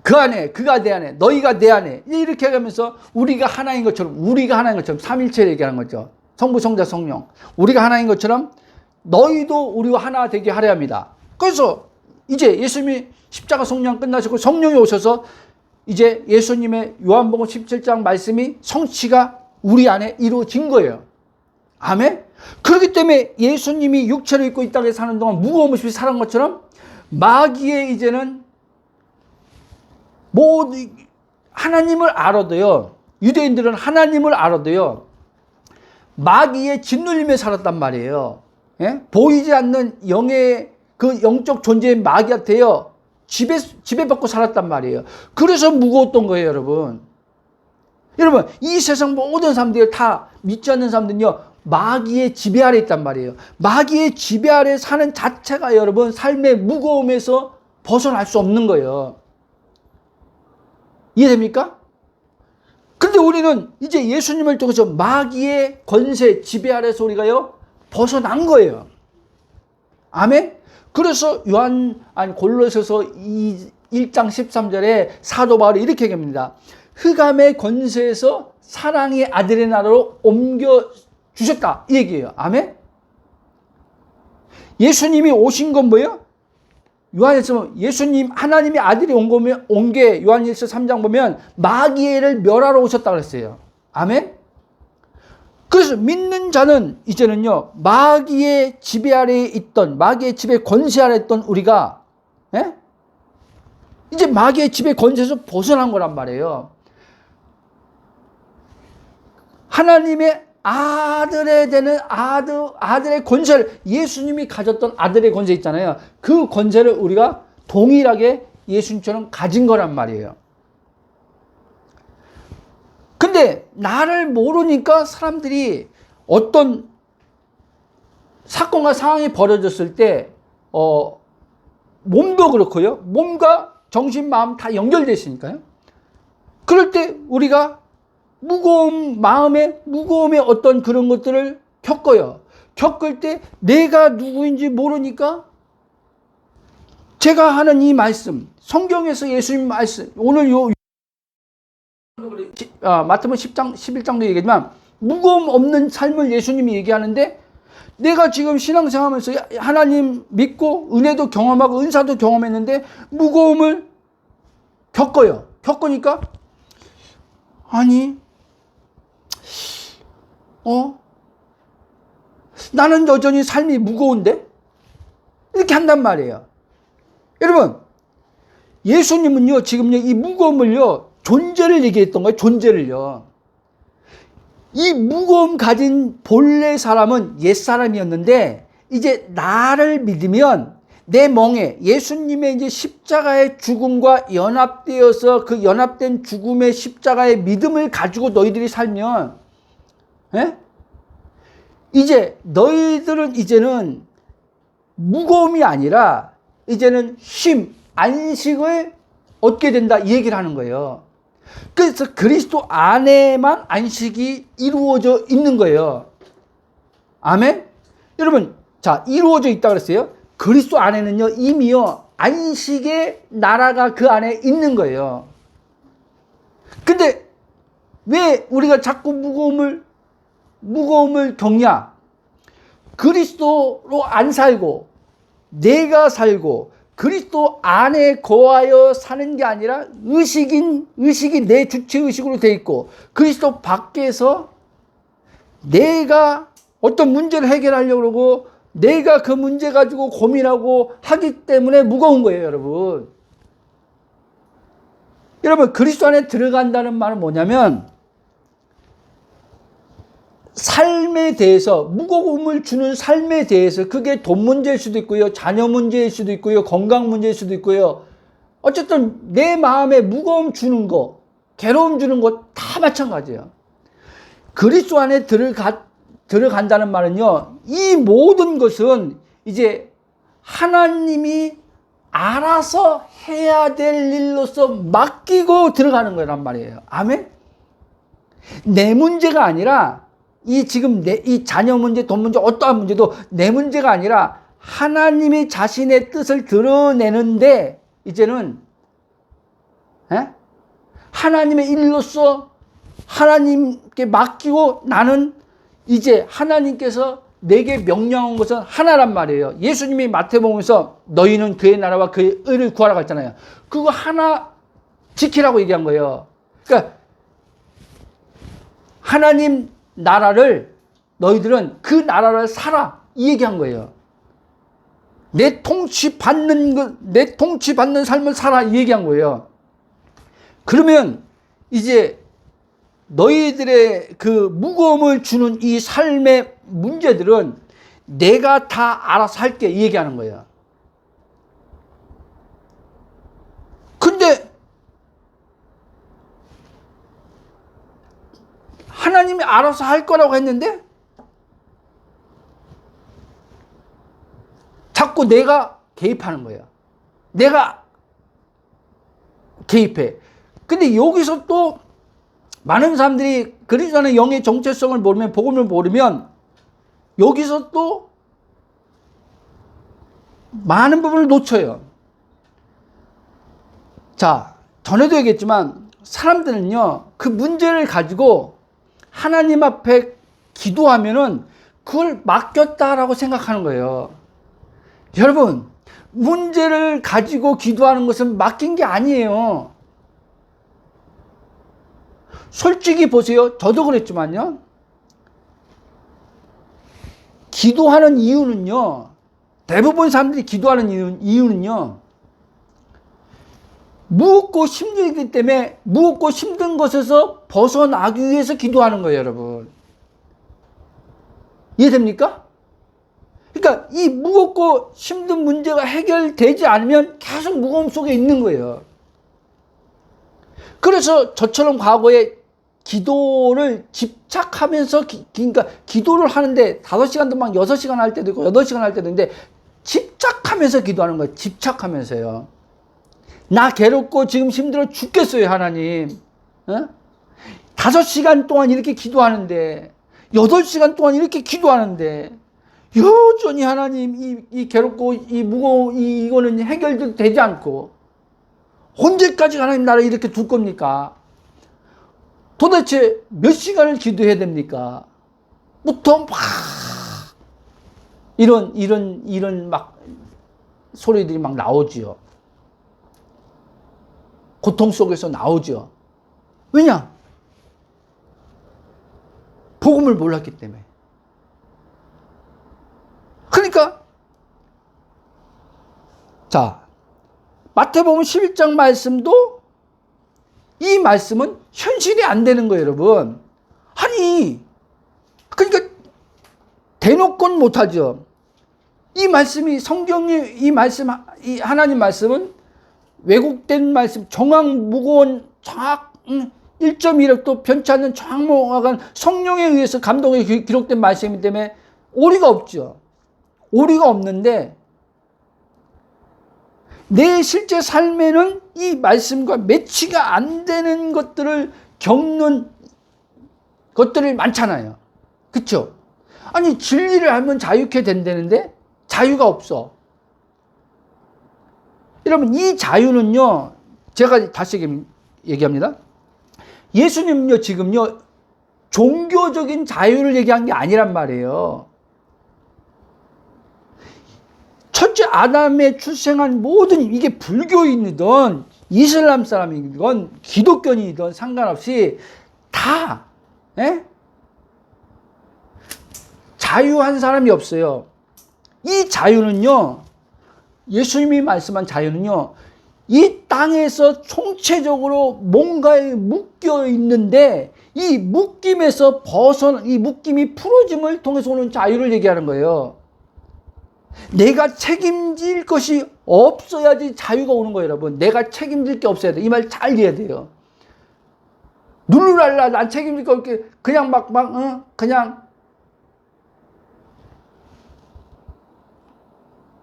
A: 그 안에, 그가 내 안에, 너희가 내 안에, 이렇게 하면서 우리가 하나인 것처럼 삼일체를 얘기하는 거죠. 성부, 성자, 성령. 우리가 하나인 것처럼 너희도 우리와 하나 되게 하려 합니다. 그래서 이제 예수님이 십자가 성령 끝나시고 성령이 오셔서 이제 예수님의 요한복음 17장 말씀이 성취가 우리 안에 이루어진 거예요. 아멘? 그렇기 때문에 예수님이 육체를 입고 이 땅에 사는 동안 무거움 없이 살은 것처럼 마귀의 이제는 하나님을 알아도요, 유대인들은 하나님을 알아도요, 마귀의 짓눌림에 살았단 말이에요. 예? 보이지 않는 영의 그 영적 존재인 마귀한테요, 지배받고 살았단 말이에요. 그래서 무거웠던 거예요, 여러분. 여러분, 이 세상 모든 사람들이 다 믿지 않는 사람들은요, 마귀의 지배 아래 있단 말이에요. 마귀의 지배 아래 사는 자체가 여러분, 삶의 무거움에서 벗어날 수 없는 거예요. 이해됩니까? 근데 우리는 이제 예수님을 통해서 마귀의 권세, 지배 아래서 우리가요, 벗어난 거예요. 아멘? 그래서 골로새서 1장 13절에 사도 바울이 이렇게 얘기합니다. 흑암의 권세에서 사랑의 아들의 나라로 옮겨 주셨다, 이 얘기예요. 아멘? 예수님이 오신 건 뭐예요? 요한일서 예수님 하나님의 아들이 온 게 요한일서 3장 보면 마귀를 멸하러 오셨다 그랬어요. 아멘? 그래서 믿는 자는 이제는요, 마귀의 지배 아래에 있던, 마귀의 지배 권세 아래에 있던 우리가, 예? 이제 마귀의 지배 권세에서 벗어난 거란 말이에요. 하나님의 아들에 되는 아들의 권세를, 예수님이 가졌던 아들의 권세 있잖아요. 그 권세를 우리가 동일하게 예수님처럼 가진 거란 말이에요. 근데 나를 모르니까 사람들이 어떤 사건과 상황이 벌어졌을 때 몸도 그렇고요. 몸과 정신, 마음 다 연결되어 있으니까요. 그럴 때 우리가 마음의 무거움의 어떤 그런 것들을 겪어요. 겪을 때 내가 누구인지 모르니까 제가 하는 이 말씀, 성경에서 예수님 말씀, 오늘 마태복음 10장, 11장도 얘기하지만 무거움 없는 삶을 예수님이 얘기하는데 내가 지금 신앙생활하면서 하나님 믿고 은혜도 경험하고 은사도 경험했는데 무거움을 겪어요. 겪으니까 아니 나는 여전히 삶이 무거운데? 이렇게 한단 말이에요. 여러분, 예수님은요, 지금요, 이 무거움을요, 존재를 얘기했던 거예요, 존재를요. 이 무거움 가진 본래 사람은 옛사람이었는데, 이제 나를 믿으면 내 멍에 예수님의 이제 십자가의 죽음과 연합되어서 그 연합된 죽음의 십자가의 믿음을 가지고 너희들이 살면, 이제 너희들은 이제는 무거움이 아니라 이제는 쉼, 안식을 얻게 된다 이 얘기를 하는 거예요. 그래서 그리스도 안에만 안식이 이루어져 있는 거예요. 아멘? 여러분, 자, 이루어져 있다 그랬어요. 그리스도 안에는요, 이미요, 안식의 나라가 그 안에 있는 거예요. 근데 왜 우리가 자꾸 무거움을 겪냐? 그리스도로 안 살고 내가 살고 그리스도 안에 거하여 사는 게 아니라 의식이 내 주체의식으로 돼 있고 그리스도 밖에서 내가 어떤 문제를 해결하려고 그러고 내가 그 문제 가지고 고민하고 하기 때문에 무거운 거예요, 여러분. 여러분, 그리스도 안에 들어간다는 말은 뭐냐면 삶에 대해서, 무거움을 주는 삶에 대해서, 그게 돈 문제일 수도 있고요, 자녀 문제일 수도 있고요, 건강 문제일 수도 있고요. 어쨌든 내 마음에 무거움 주는 거, 괴로움 주는 거 다 마찬가지예요. 그리스도 안에 들어간다는 말은요, 이 모든 것은 이제 하나님이 알아서 해야 될 일로서 맡기고 들어가는 거란 말이에요. 아멘? 내 문제가 아니라 지금 이 자녀 문제, 돈 문제, 어떠한 문제도 내 문제가 아니라 하나님이 자신의 뜻을 드러내는데 이제는 하나님의 일로서 하나님께 맡기고 나는 이제 하나님께서 내게 명령한 것은 하나란 말이에요. 예수님이 마태복음에서 너희는 그의 나라와 그의 의를 구하라고 했잖아요. 그거 하나 지키라고 얘기한 거예요. 그러니까 하나님 나라를 너희들은 그 나라를 살아 이 얘기한 거예요. 내 통치 받는 삶을 살아 이 얘기한 거예요. 그러면 이제 너희들의 그 무거움을 주는 이 삶의 문제들은 내가 다 알아서 할게 이 얘기하는 거예요. 근데 하나님이 알아서 할 거라고 했는데 자꾸 내가 개입하는 거예요. 내가 개입해. 근데 여기서 또 많은 사람들이 그리스도 안의 영의 정체성을 모르면, 복음을 모르면 여기서 또 많은 부분을 놓쳐요. 자, 전에도 얘기했지만 사람들은요, 그 문제를 가지고 하나님 앞에 기도하면은 그걸 맡겼다라고 생각하는 거예요. 여러분, 문제를 가지고 기도하는 것은 맡긴 게 아니에요. 솔직히 보세요. 저도 그랬지만요. 기도하는 이유는요. 대부분 사람들이 기도하는 이유는요. 무겁고 힘들기 때문에 무겁고 힘든 것에서 벗어나기 위해서 기도하는 거예요, 여러분. 이해됩니까? 그러니까 이 무겁고 힘든 문제가 해결되지 않으면 계속 무거움 속에 있는 거예요. 그래서 저처럼 과거에 기도를 집착하면서 그러니까 기도를 하는데 5시간도 막 6시간 할 때도 있고 8시간 할 때도 있는데 집착하면서 기도하는 거예요. 집착하면서요. 나 괴롭고 지금 힘들어 죽겠어요, 하나님. 어? 5시간 동안 이렇게 기도하는데 8시간 동안 이렇게 기도하는데 여전히 하나님 이 괴롭고 이 무거운 이거는 해결도 되지 않고 언제까지 하나님 나를 이렇게 둘 겁니까? 도대체 몇 시간을 기도해야 됩니까? 부터 막 이런 막 소리들이 막 나오지요. 고통 속에서 나오죠. 왜냐? 복음을 몰랐기 때문에. 그러니까 자, 마태복음 11장 말씀도 이 말씀은 현실이 안 되는 거예요, 여러분. 아니, 그러니까 대놓고는 못하죠. 이 말씀이 성경이 이 말씀 이 하나님 말씀은 왜곡된 말씀, 정확 무거운 정확 1.1억도 편치 않는 정확한 성령에 의해서 감동에 기록된 말씀이기 때문에 오리가 없죠. 오리가 없는데 내 실제 삶에는 이 말씀과 매치가 안 되는 것들을 겪는 것들이 많잖아요. 그렇죠? 아니 진리를 알면 자유케 된다는데 자유가 없어. 여러분 이 자유는요. 제가 다시 얘기합니다. 예수님은요 지금요 종교적인 자유를 얘기한 게 아니란 말이에요. 첫째 아담에 출생한 모든 이게 불교인이든 이슬람 사람이든 기독교인이든 상관없이 다 자유한 사람이 없어요. 이 자유는요 예수님이 말씀한 자유는요 이 땅에서 총체적으로 뭔가에 묶여 있는데 이 묶임에서 이 묶임이 풀어짐을 통해서 오는 자유를 얘기하는 거예요. 내가 책임질 것이 없어야지 자유가 오는 거예요, 여러분. 내가 책임질 게 없어야 돼. 이 말 잘 이해해야 돼요. 룰루랄라 난 책임질 거 없게 그냥 그냥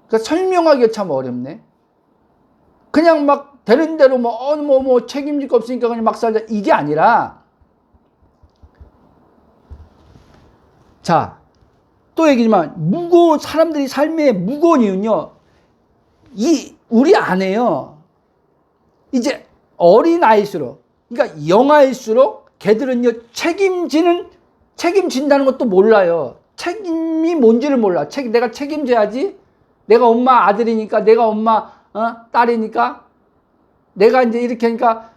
A: 그러니까 설명하기가 참 어렵네. 그냥 막 되는 대로 뭐 책임질 거 없으니까 그냥 막 살자 이게 아니라 자, 또 얘기지만 사람들이 삶에 무거운 이유는요. 우리 안에요. 이제 어린아이일수록 그러니까 영아일수록 걔들은요 책임진다는 것도 몰라요. 책임이 뭔지를 몰라. 내가 책임져야지. 내가 엄마 아들이니까, 내가 엄마 딸이니까, 내가 이제 이렇게 하니까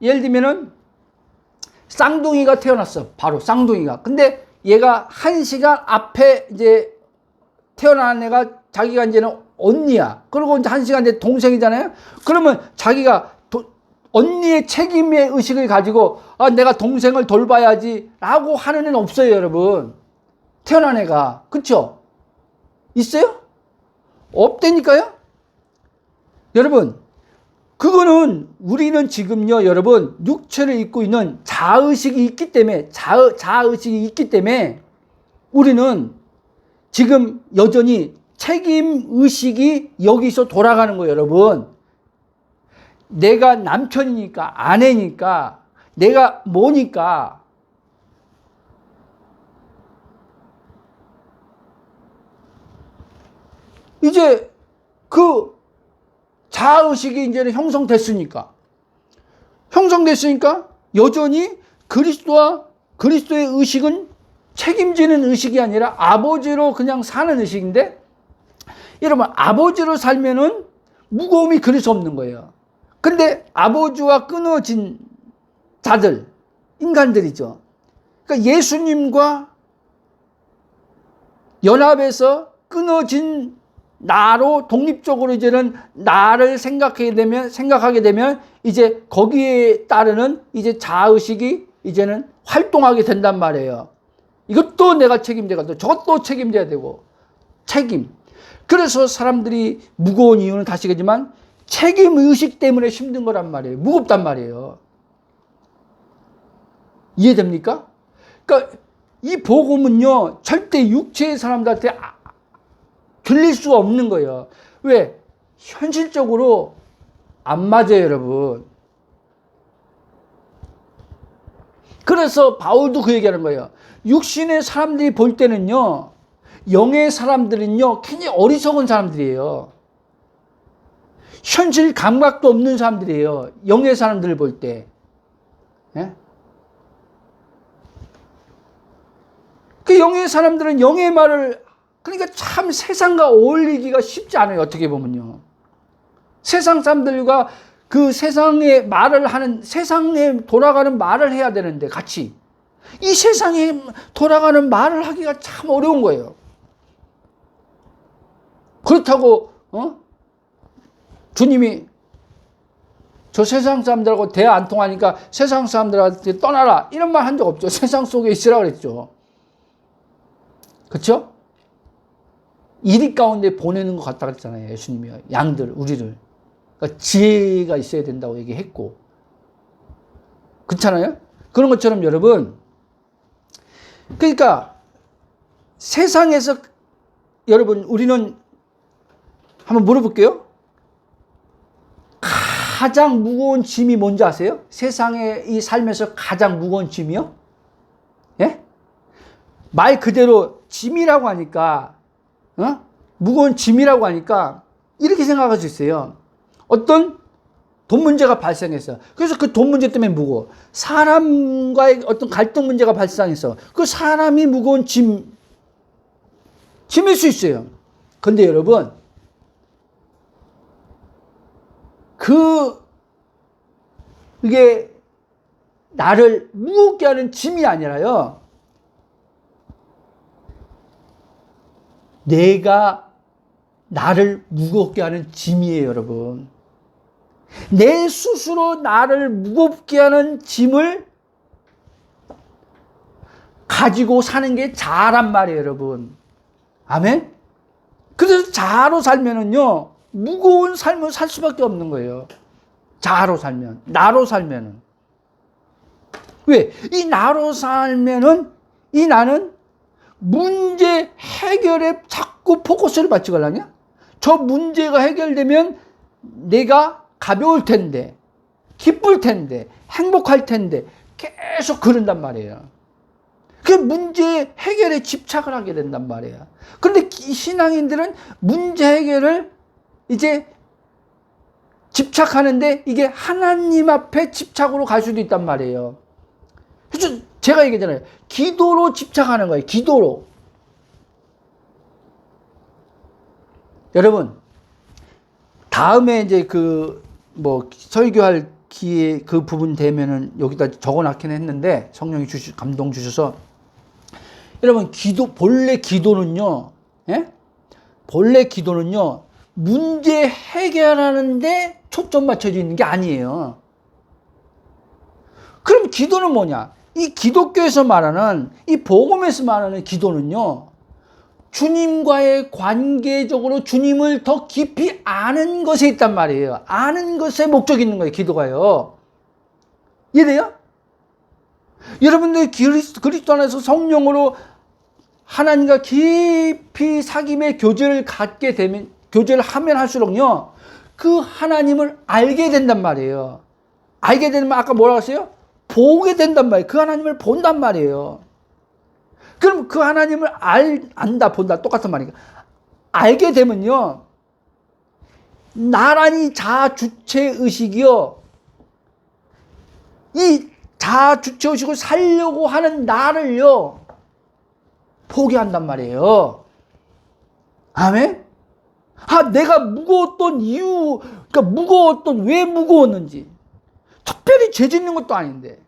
A: 예를 들면은 쌍둥이가 태어났어. 바로 쌍둥이가. 근데 얘가 1시간 앞에 이제 태어난 애가 자기가 이제는 언니야. 그리고 이제 1시간 이제 동생이잖아요. 그러면 자기가 언니의 책임의 의식을 가지고 내가 동생을 돌봐야지 라고 하는 애는 없어요, 여러분. 태어난 애가. 그쵸? 있어요? 없다니까요? 여러분, 그거는 우리는 지금요, 여러분, 육체를 입고 있는 자의식이 있기 때문에, 자의식이 있기 때문에 우리는 지금 여전히 책임의식이 여기서 돌아가는 거예요, 여러분. 내가 남편이니까, 아내니까, 내가 뭐니까. 이제 그 자아의식이 이제는 형성됐으니까 여전히 그리스도의 의식은 책임지는 의식이 아니라 아버지로 그냥 사는 의식인데 여러분 아버지로 살면은 무거움이 그리 수 없는 거예요. 근데 아버지와 끊어진 자들, 인간들이죠. 그러니까 예수님과 연합해서 끊어진 나로 독립적으로 이제는 나를 생각하게 되면 이제 거기에 따르는 이제 자의식이 이제는 활동하게 된단 말이에요. 이것도 내가 책임져야 되고 저것도 책임져야 되고 책임. 그래서 사람들이 무거운 이유는 다시 얘기하지만 책임의식 때문에 힘든 거란 말이에요. 무겁단 말이에요. 이해됩니까? 그러니까 이 복음은요, 절대 육체의 사람들한테 들릴 수가 없는 거예요. 왜? 현실적으로 안 맞아요, 여러분. 그래서 바울도 그 얘기하는 거예요. 육신의 사람들이 볼 때는요, 영의 사람들은요, 굉장히 어리석은 사람들이에요. 현실 감각도 없는 사람들이에요. 영의 사람들을 볼 때. 예? 그 영의 사람들은 영의 말을, 그러니까 참 세상과 어울리기가 쉽지 않아요. 어떻게 보면요. 세상 사람들과 그 세상에 말을 하는, 세상에 돌아가는 말을 해야 되는데 같이 이 세상에 돌아가는 말을 하기가 참 어려운 거예요. 그렇다고 주님이 저 세상 사람들하고 대화 안 통하니까 세상 사람들한테 떠나라 이런 말 한 적 없죠. 세상 속에 있으라 그랬죠. 그렇죠? 이리 가운데 보내는 것 같다 그랬잖아요. 예수님이 양들, 우리를. 그러니까 지혜가 있어야 된다고 얘기했고. 그렇잖아요? 그런 것처럼 여러분, 그러니까 세상에서 여러분, 우리는 한번 물어볼게요. 가장 무거운 짐이 뭔지 아세요? 세상의 이 삶에서 가장 무거운 짐이요? 예? 말 그대로 짐이라고 하니까, 무거운 짐이라고 하니까 이렇게 생각할 수 있어요. 어떤 돈 문제가 발생했어. 그래서 그 돈 문제 때문에 무거워. 사람과의 어떤 갈등 문제가 발생했어. 그 사람이 무거운 짐일 수 있어요. 근데 여러분, 이게 나를 무겁게 하는 짐이 아니라요. 내가 나를 무겁게 하는 짐이에요, 여러분. 내 스스로 나를 무겁게 하는 짐을 가지고 사는 게 자란 말이에요, 여러분. 아멘? 그래서 자아로 살면은요, 무거운 삶을 살 수밖에 없는 거예요. 자아로 살면, 나로 살면은. 왜? 이 나로 살면은, 이 나는 문제 해결에 자꾸 포커스를 맞추고 가려냐? 저 문제가 해결되면 내가 가벼울 텐데, 기쁠 텐데, 행복할 텐데, 계속 그런단 말이에요. 그 문제 해결에 집착을 하게 된단 말이에요. 그런데 신앙인들은 문제 해결을 이제 집착하는데 이게 하나님 앞에 집착으로 갈 수도 있단 말이에요. 그래서 제가 얘기했잖아요. 기도로 집착하는 거예요. 기도로. 여러분, 다음에 이제 설교할 기회 그 부분 되면은 여기다 적어놨긴 했는데 성령이 감동 주셔서 여러분 본래 기도는요, 예? 본래 기도는요, 문제 해결하는데 초점 맞춰져 있는 게 아니에요. 그럼 기도는 뭐냐? 이 기독교에서 말하는, 이 복음에서 말하는 기도는요, 주님과의 관계적으로 주님을 더 깊이 아는 것에 있단 말이에요. 아는 것에 목적이 있는 거예요, 기도가요. 이해돼요? 여러분들 그리스도 안에서 성령으로 하나님과 깊이 사귐의 교제를 갖게 되면, 교제를 하면 할수록요, 그 하나님을 알게 된단 말이에요. 알게 되면 아까 뭐라고 했어요? 보게 된단 말이에요. 그 하나님을 본단 말이에요. 그럼 그 하나님을 안다, 본다, 똑같은 말이니까. 알게 되면요, 나란히 자아주체의식이요, 이 자아주체의식을 살려고 하는 나를요, 포기한단 말이에요. 아멘? 내가 무거웠던 이유, 그러니까 왜 무거웠는지. 특별히 죄 짓는 것도 아닌데,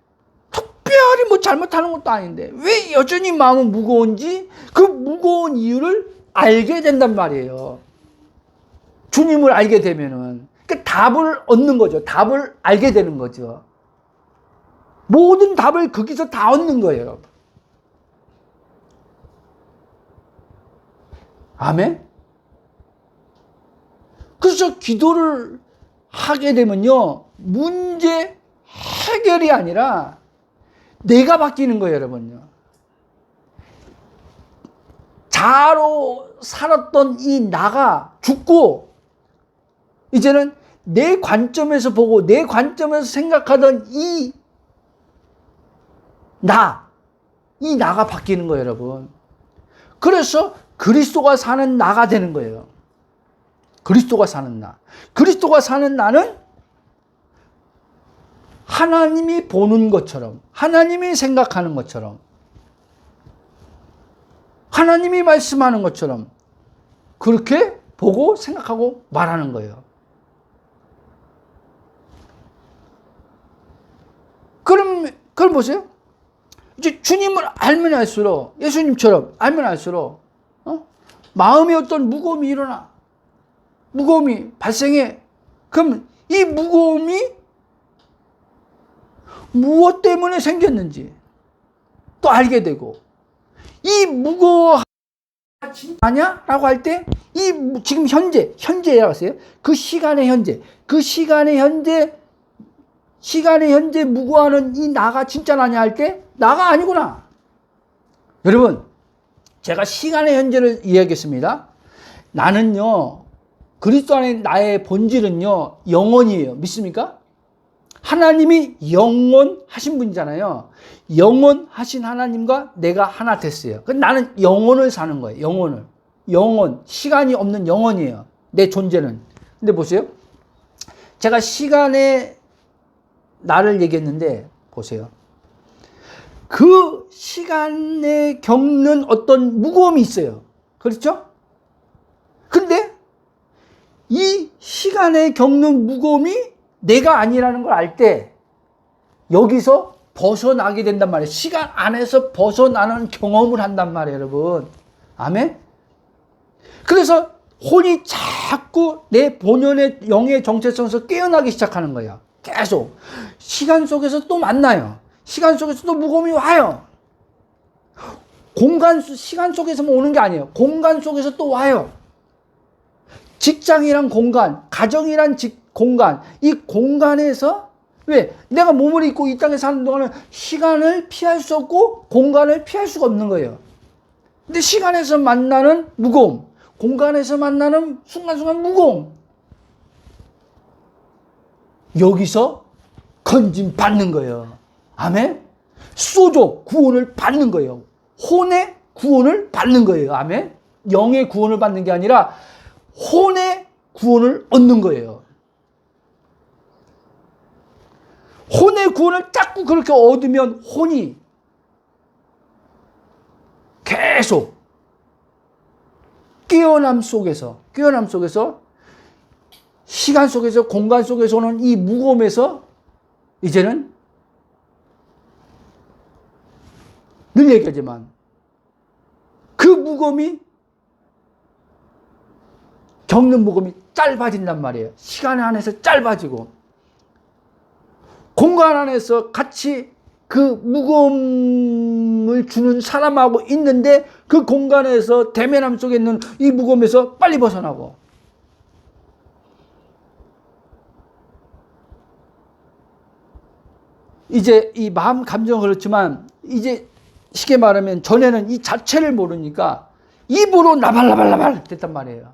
A: 특별히 뭐 잘못하는 것도 아닌데, 왜 여전히 마음은 무거운지, 그 무거운 이유를 알게 된단 말이에요. 주님을 알게 되면은. 그러니까 답을 얻는 거죠. 답을 알게 되는 거죠. 모든 답을 거기서 다 얻는 거예요. 아멘? 그래서 기도를 하게 되면요, 문제 해결이 아니라 내가 바뀌는 거예요, 여러분요. 자로 살았던 이 나가 죽고, 이제는 내 관점에서 보고, 내 관점에서 생각하던 이 나가 바뀌는 거예요, 여러분. 그래서 그리스도가 사는 나가 되는 거예요. 그리스도가 사는 나. 그리스도가 사는 나는 하나님이 보는 것처럼, 하나님이 생각하는 것처럼, 하나님이 말씀하는 것처럼 그렇게 보고 생각하고 말하는 거예요. 그럼 보세요. 이제 주님을 알면 알수록, 예수님처럼 알면 알수록, 마음에 어떤 무거움이 일어나. 무거움이 발생해. 그럼 이 무거움이 무엇 때문에 생겼는지 또 알게 되고, 이 무거워 아냐? 라고 할 때, 지금 현재라고 하세요. 그 시간의 현재 무거워하는 이 나가 진짜 나냐 할 때, 나가 아니구나. 여러분, 제가 시간의 현재를 이야기했습니다. 나는요, 그리스도 안에 나의 본질은요, 영원이에요. 믿습니까? 하나님이 영원하신 분이잖아요. 영원하신 하나님과 내가 하나 됐어요. 나는 영혼을 사는 거예요. 영원. 시간이 없는 영혼이에요. 내 존재는. 근데 보세요. 제가 시간의 나를 얘기했는데, 보세요. 그 시간에 겪는 어떤 무거움이 있어요. 그렇죠? 근데 이 시간에 겪는 무거움이 내가 아니라는 걸 알 때 여기서 벗어나게 된단 말이에요. 시간 안에서 벗어나는 경험을 한단 말이에요, 여러분. 아멘? 그래서 혼이 자꾸 내 본연의 영의 정체성에서 깨어나기 시작하는 거예요. 계속. 시간 속에서 또 만나요. 시간 속에서 또 무거움이 와요. 시간 속에서만 오는 게 아니에요. 공간 속에서 또 와요. 직장이란 공간, 가정이란 공간, 이 공간에서, 왜? 내가 몸을 입고 이 땅에 사는 동안은 시간을 피할 수 없고 공간을 피할 수가 없는 거예요. 근데 시간에서 만나는 무거움, 공간에서 만나는 순간순간 무거움, 여기서 건짐 받는 거예요. 아멘? 소조 구원을 받는 거예요. 혼의 구원을 받는 거예요. 아멘? 영의 구원을 받는 게 아니라 혼의 구원을 얻는 거예요. 혼의 구원을 자꾸 그렇게 얻으면 혼이 계속 깨어남 속에서 시간 속에서 공간 속에서 오는 이 무거움에서 이제는 늘 얘기하지만 그 무거움이 겪는 무거움이 짧아진단 말이에요. 시간 안에서 짧아지고 공간 안에서 같이 그 무거움을 주는 사람하고 있는데 그 공간에서 대면함 속에 있는 이 무거움에서 빨리 벗어나고, 이제 이 마음 감정은 그렇지만 이제 쉽게 말하면 전에는 이 자체를 모르니까 입으로 나발나발나발 됐단 말이에요.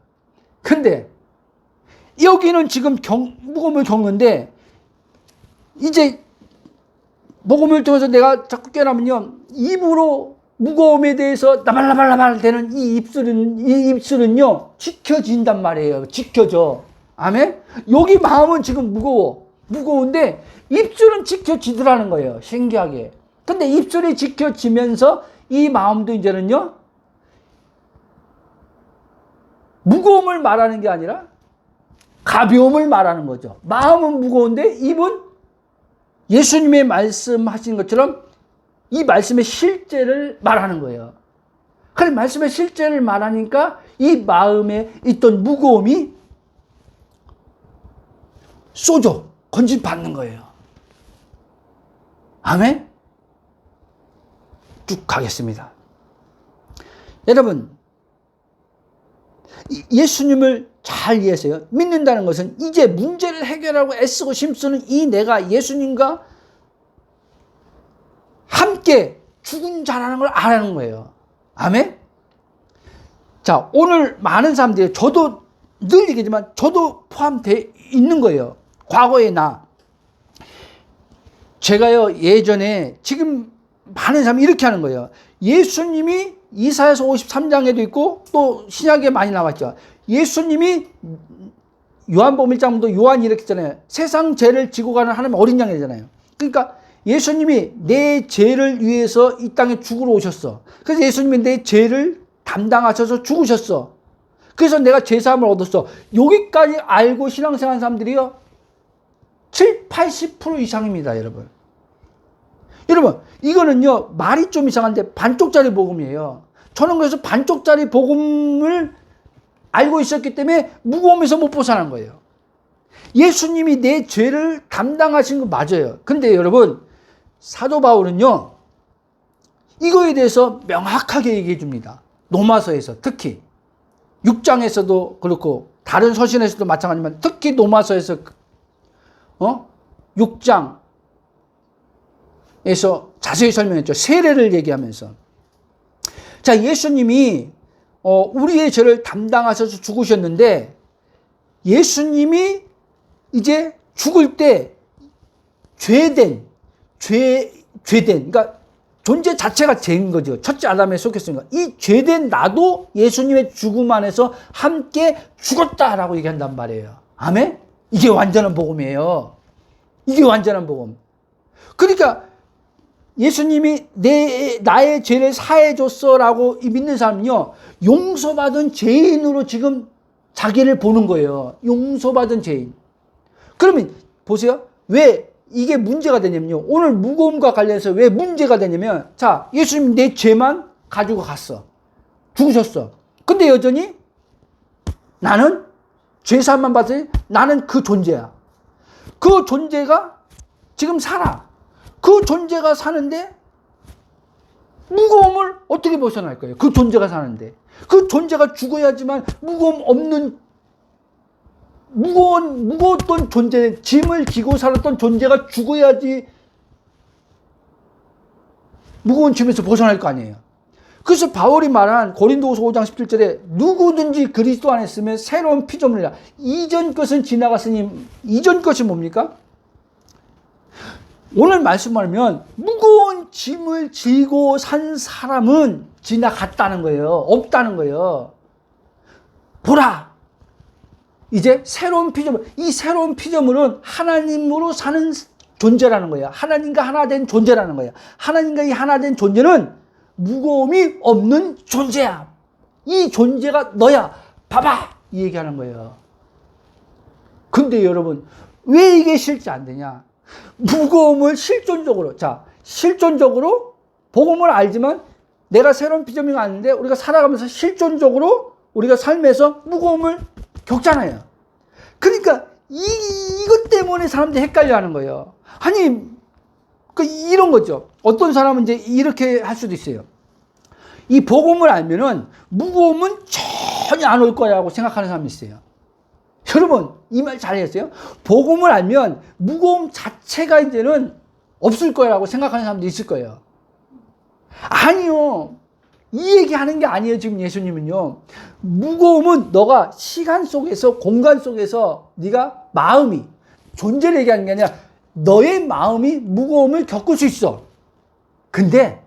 A: 근데 여기는 지금 무거움을 겪는데 이제 복음을 통해서 내가 자꾸 깨어나면요, 입으로 무거움에 대해서 나발나발나발 되는 이 입술은요 지켜진단 말이에요. 지켜져. 아멘? 여기 마음은 지금 무거운데 입술은 지켜지더라는 거예요. 신기하게. 근데 입술이 지켜지면서 이 마음도 이제는요 무거움을 말하는 게 아니라 가벼움을 말하는 거죠. 마음은 무거운데 입은 예수님의 말씀하신 것처럼 이 말씀의 실제를 말하는 거예요. 그래, 말씀의 실제를 말하니까 이 마음에 있던 무거움이 건진받는 거예요. 아멘? 쭉 가겠습니다. 여러분, 예수님을 잘 이해하세요. 믿는다는 것은 이제 문제를 해결하고 애쓰고 힘쓰는 이 내가 예수님과 함께 죽은 자라는 걸 알아는 거예요. 아멘? 자, 오늘 많은 사람들이, 저도 늘 얘기하지만 저도 포함되어 있는 거예요. 과거의 나. 제가요, 예전에, 지금 많은 사람이 이렇게 하는 거예요. 예수님이 이사야서 53장에도 있고 또 신약에 많이 나왔죠. 예수님이 요한복음 1장도 요한이 이렇게 했잖아요. 세상 죄를 지고 가는 하나님의 어린 양이잖아요. 그러니까 예수님이 내 죄를 위해서 이 땅에 죽으러 오셨어. 그래서 예수님이 내 죄를 담당하셔서 죽으셨어. 그래서 내가 죄사함을 얻었어. 여기까지 알고 신앙생활하는 사람들이요, 70~80% 이상입니다, 여러분. 여러분, 이거는요, 말이 좀 이상한데 반쪽짜리 복음이에요. 저는 그래서 반쪽짜리 복음을 알고 있었기 때문에 무거움에서 못 벗어난 거예요. 예수님이 내 죄를 담당하신 거 맞아요. 근데 여러분, 사도 바울은요, 이거에 대해서 명확하게 얘기해 줍니다. 로마서에서 특히 6장에서도 그렇고 다른 서신에서도 마찬가지지만 특히 로마서에서 6장에서 자세히 설명했죠. 세례를 얘기하면서. 자, 예수님이 우리의 죄를 담당하셔서 죽으셨는데, 예수님이 이제 죽을 때 죄된, 그러니까 존재 자체가 죄인 거죠. 첫째 아담에 속했으니까. 이 죄된 나도 예수님의 죽음 안에서 함께 죽었다라고 얘기한단 말이에요. 아멘? 이게 완전한 복음이에요. 이게 완전한 복음. 그러니까 예수님이 나의 죄를 사해줬어라고 믿는 사람은요, 용서받은 죄인으로 지금 자기를 보는 거예요. 용서받은 죄인. 그러면 보세요. 왜 이게 문제가 되냐면요, 오늘 무거움과 관련해서 왜 문제가 되냐면, 자, 예수님 내 죄만 가지고 갔어. 죽으셨어. 근데 여전히 나는 죄사함만 받으니 나는 그 존재야. 그 존재가 지금 살아. 그 존재가 사는데 무거움을 어떻게 벗어날 거예요? 그 존재가 사는데. 그 존재가 죽어야지만 무거웠던 존재, 짐을 지고 살았던 존재가 죽어야지 무거운 짐에서 벗어날 거 아니에요. 그래서 바울이 말한 고린도후서 5장 17절에 누구든지 그리스도 안에 있으면 새로운 피조물이라. 이전 것은 지나갔으니 이전 것이 뭡니까? 오늘 말씀하면 무거운 짐을 지고 산 사람은 지나갔다는 거예요. 없다는 거예요. 보라, 이제 새로운 피조물, 이 새로운 피조물은 하나님으로 사는 존재라는 거예요. 하나님과 하나 된 존재라는 거예요. 하나님과 이 하나 된 존재는 무거움이 없는 존재야. 이 존재가 너야. 봐봐, 이 얘기하는 거예요. 근데 여러분, 왜 이게 실제 안 되냐? 무거움을 실존적으로, 실존적으로 복음을 알지만 내가 새로운 피조물이 아닌데 우리가 살아가면서 실존적으로 우리가 삶에서 무거움을 겪잖아요. 그러니까 이것 때문에 사람들이 헷갈려 하는 거예요. 아니, 이런 거죠. 어떤 사람은 이제 이렇게 할 수도 있어요. 이 복음을 알면은 무거움은 전혀 안 올 거라고 생각하는 사람이 있어요. 여러분, 이 말 잘했어요? 복음을 알면 무거움 자체가 이제는 없을 거라고 생각하는 사람도 있을 거예요. 아니요. 이 얘기하는 게 아니에요. 지금 예수님은요, 무거움은 너가 시간 속에서, 공간 속에서 네가 마음이, 존재를 얘기하는 게 아니라 너의 마음이 무거움을 겪을 수 있어. 근데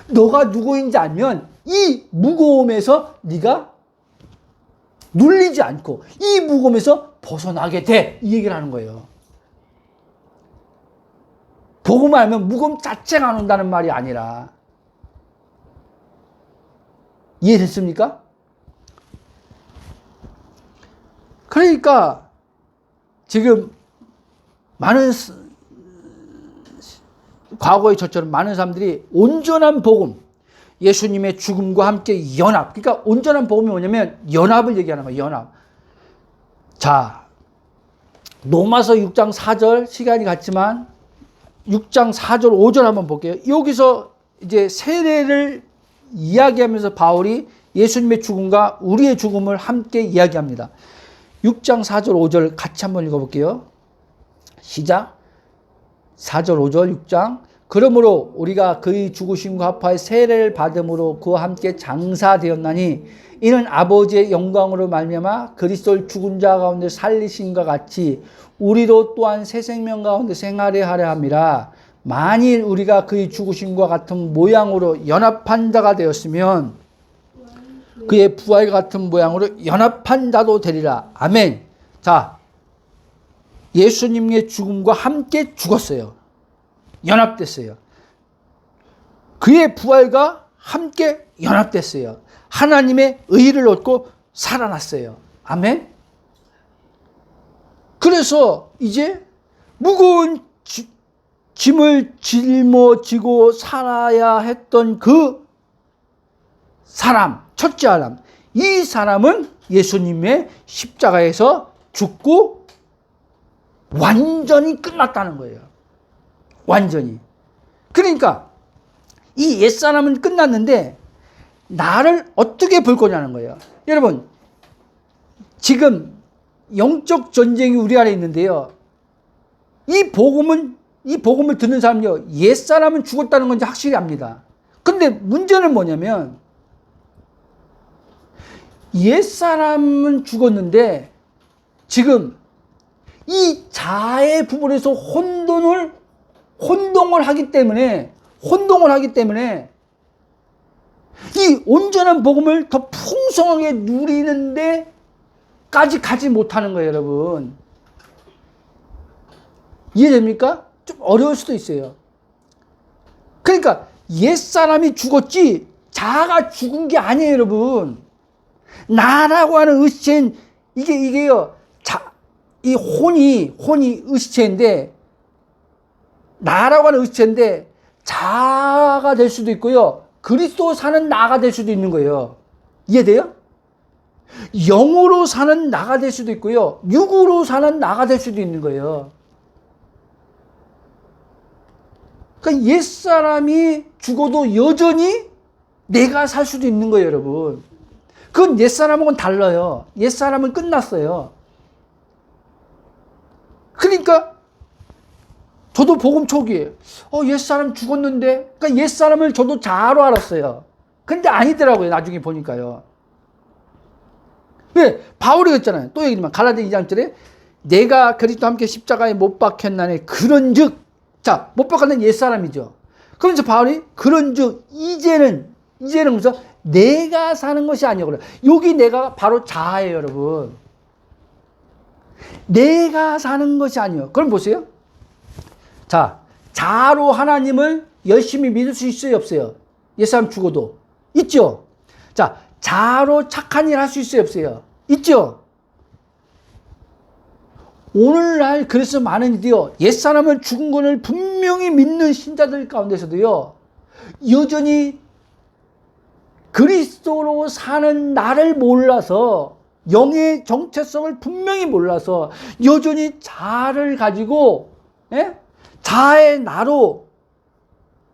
A: 너가 누구인지 알면 이 무거움에서 네가 눌리지 않고 이 무거움에서 벗어나게 돼. 이 얘기를 하는 거예요. 복음을 알면 무거움 자체가 안 온다는 말이 아니라. 이해됐습니까? 그러니까 지금 많은, 과거의 저처럼 많은 사람들이 온전한 복음, 예수님의 죽음과 함께 연합, 그러니까 온전한 복음이 뭐냐면 연합을 얘기하는 거예요. 연합. 자, 로마서 6장 4절, 시간이 갔지만 6장 4절 5절 한번 볼게요. 여기서 이제 세례를 이야기하면서 바울이 예수님의 죽음과 우리의 죽음을 함께 이야기합니다. 6장 4절 5절 같이 한번 읽어볼게요. 시작. 4절, 5절, 6장. 그러므로 우리가 그의 죽으심과 합하여 세례를 받음으로 그와 함께 장사되었나니 이는 아버지의 영광으로 말미암아 그리스도를 죽은 자 가운데 살리신과 같이 우리도 또한 새 생명 가운데 생활해 하려 함이라. 만일 우리가 그의 죽으심과 같은 모양으로 연합한 자가 되었으면 그의 부활과 같은 모양으로 연합한 자도 되리라. 아멘. 자, 예수님의 죽음과 함께 죽었어요. 연합됐어요. 그의 부활과 함께 연합됐어요. 하나님의 의를 얻고 살아났어요. 아멘. 그래서 이제 무거운 짐을 짊어지고 살아야 했던 그 사람, 첫째 사람, 이 사람은 예수님의 십자가에서 죽고 완전히 끝났다는 거예요. 완전히. 그러니까 이 옛사람은 끝났는데 나를 어떻게 볼 거냐는 거예요. 여러분, 지금 영적 전쟁이 우리 안에 있는데요. 이 복음을 듣는 사람요, 옛사람은 죽었다는 건지 확실히 압니다. 근데 문제는 뭐냐면 옛사람은 죽었는데 지금 이 자의 부분에서 혼동을 하기 때문에 이 온전한 복음을 더 풍성하게 누리는 데까지 가지 못하는 거예요, 여러분. 이해됩니까? 좀 어려울 수도 있어요. 그러니까 옛사람이 죽었지 자아가 죽은 게 아니에요, 여러분. 나라고 하는 의시체는 이게요. 이 혼이 의시체인데, 나라고 하는 의시체인데 자아가 될 수도 있고요. 그리스도 사는 나가 될 수도 있는 거예요. 이해돼요? 영으로 사는 나가 될 수도 있고요. 육으로 사는 나가 될 수도 있는 거예요. 그러니까 옛사람이 죽어도 여전히 내가 살 수도 있는 거예요, 여러분. 그건 옛사람하고는 달라요. 옛사람은 끝났어요. 그러니까 저도 복음 초기에 옛사람 죽었는데, 그러니까 옛사람을 저도 자아로 알았어요. 근데 아니더라고요, 나중에 보니까요. 왜? 바울이 그랬잖아요. 또 얘기지만 갈라디아 2장 1절에 내가 그리스도와 함께 십자가에 못 박혔나니 그런즉, 자, 못 박혔는 옛사람이죠. 그러면서 바울이 그런즉 이제는 무슨 내가 사는 것이 아니요. 그래. 여기 내가 바로 자아예요, 여러분. 내가 사는 것이 아니요. 그럼 보세요. 자, 자아로 하나님을 열심히 믿을 수 있어요, 없어요? 옛사람 죽어도. 있죠? 자, 자아로 착한 일 할 수 있어요, 없어요? 있죠? 오늘날 그래서 많은 이들이요, 옛사람은 죽은 것을 분명히 믿는 신자들 가운데서도요, 여전히 그리스도로 사는 나를 몰라서, 영의 정체성을 분명히 몰라서 여전히 자아를 가지고, 자아의 나로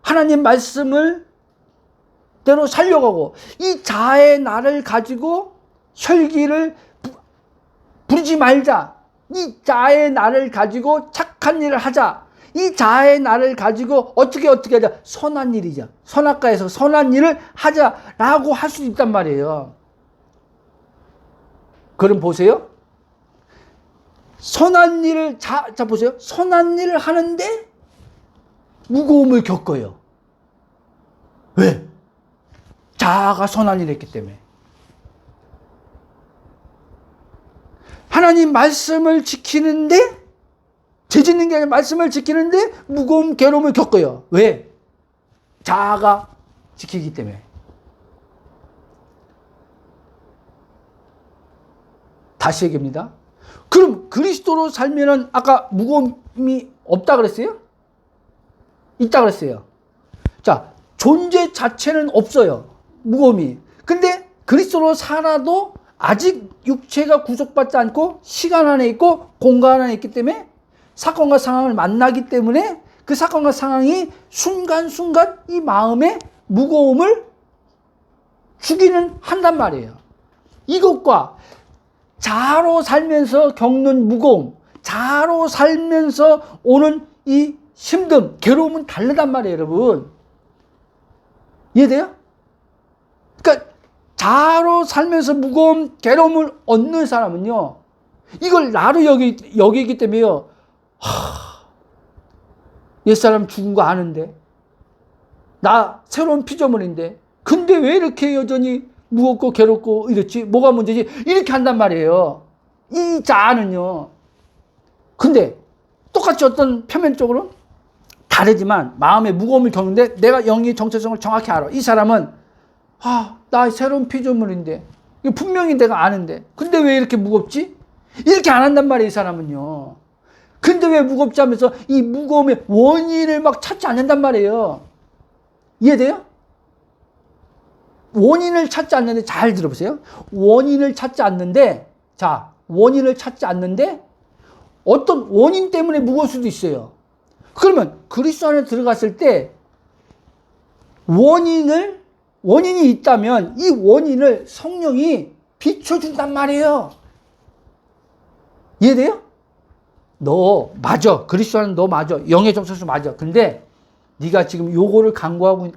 A: 하나님 말씀을 대로 살려가고, 이 자아의 나를 가지고 혈기를 부리지 말자, 이 자아의 나를 가지고 착한 일을 하자, 이 자아의 나를 가지고 어떻게 하자, 선한 일이자, 선악과에서 선한 일을 하자라고 할 수 있단 말이에요. 그럼 보세요. 선한 일을, 자 보세요. 선한 일을 하는데 무거움을 겪어요. 왜? 자아가 선한 일을 했기 때문에. 하나님 말씀을 지키는데, 죄짓는 게 아니라 말씀을 지키는데 무거움, 괴로움을 겪어요. 왜? 자아가 지키기 때문에. 다시 얘기합니다. 그럼 그리스도로 살면은 아까 무거움이 없다 그랬어요? 있다 그랬어요. 자, 존재 자체는 없어요, 무거움이. 근데 그리스도로 살아도 아직 육체가 구속받지 않고 시간 안에 있고 공간 안에 있기 때문에 사건과 상황을 만나기 때문에 그 사건과 상황이 순간순간 이 마음의 무거움을 주기는 한단 말이에요. 이것과 자아로 살면서 겪는 무거움, 자아로 살면서 오는 이 힘듦, 괴로움은 다르단 말이에요, 여러분. 이해돼요? 그러니까 자로 살면서 무거움, 괴로움을 얻는 사람은요, 이걸 나로 여기기 때문에요. 옛사람 죽은 거 아는데, 나 새로운 피조물인데, 근데 왜 이렇게 여전히 무겁고 괴롭고 이렇지? 뭐가 문제지? 이렇게 한단 말이에요. 이 자아는요. 근데 똑같이 어떤 표면적으로 다르지만 마음의 무거움을 겪는데 내가 영의 정체성을 정확히 알아. 이 사람은 나 새로운 피조물인데 이거 분명히 내가 아는데 근데 왜 이렇게 무겁지? 이렇게 안 한단 말이에요. 이 사람은요. 근데 왜 무겁지 하면서 이 무거움의 원인을 막 찾지 않는단 말이에요. 이해돼요? 원인을 찾지 않는데, 잘 들어보세요. 원인을 찾지 않는데, 어떤 원인 때문에 무거울 수도 있어요. 그러면 그리스도 안에 들어갔을 때 원인이 있다면 이 원인을 성령이 비춰준단 말이에요. 이해돼요? 너 맞아. 그리스도 안에 너 맞아. 영의 정체수 맞아. 근데 네가 지금 요거를 간과하고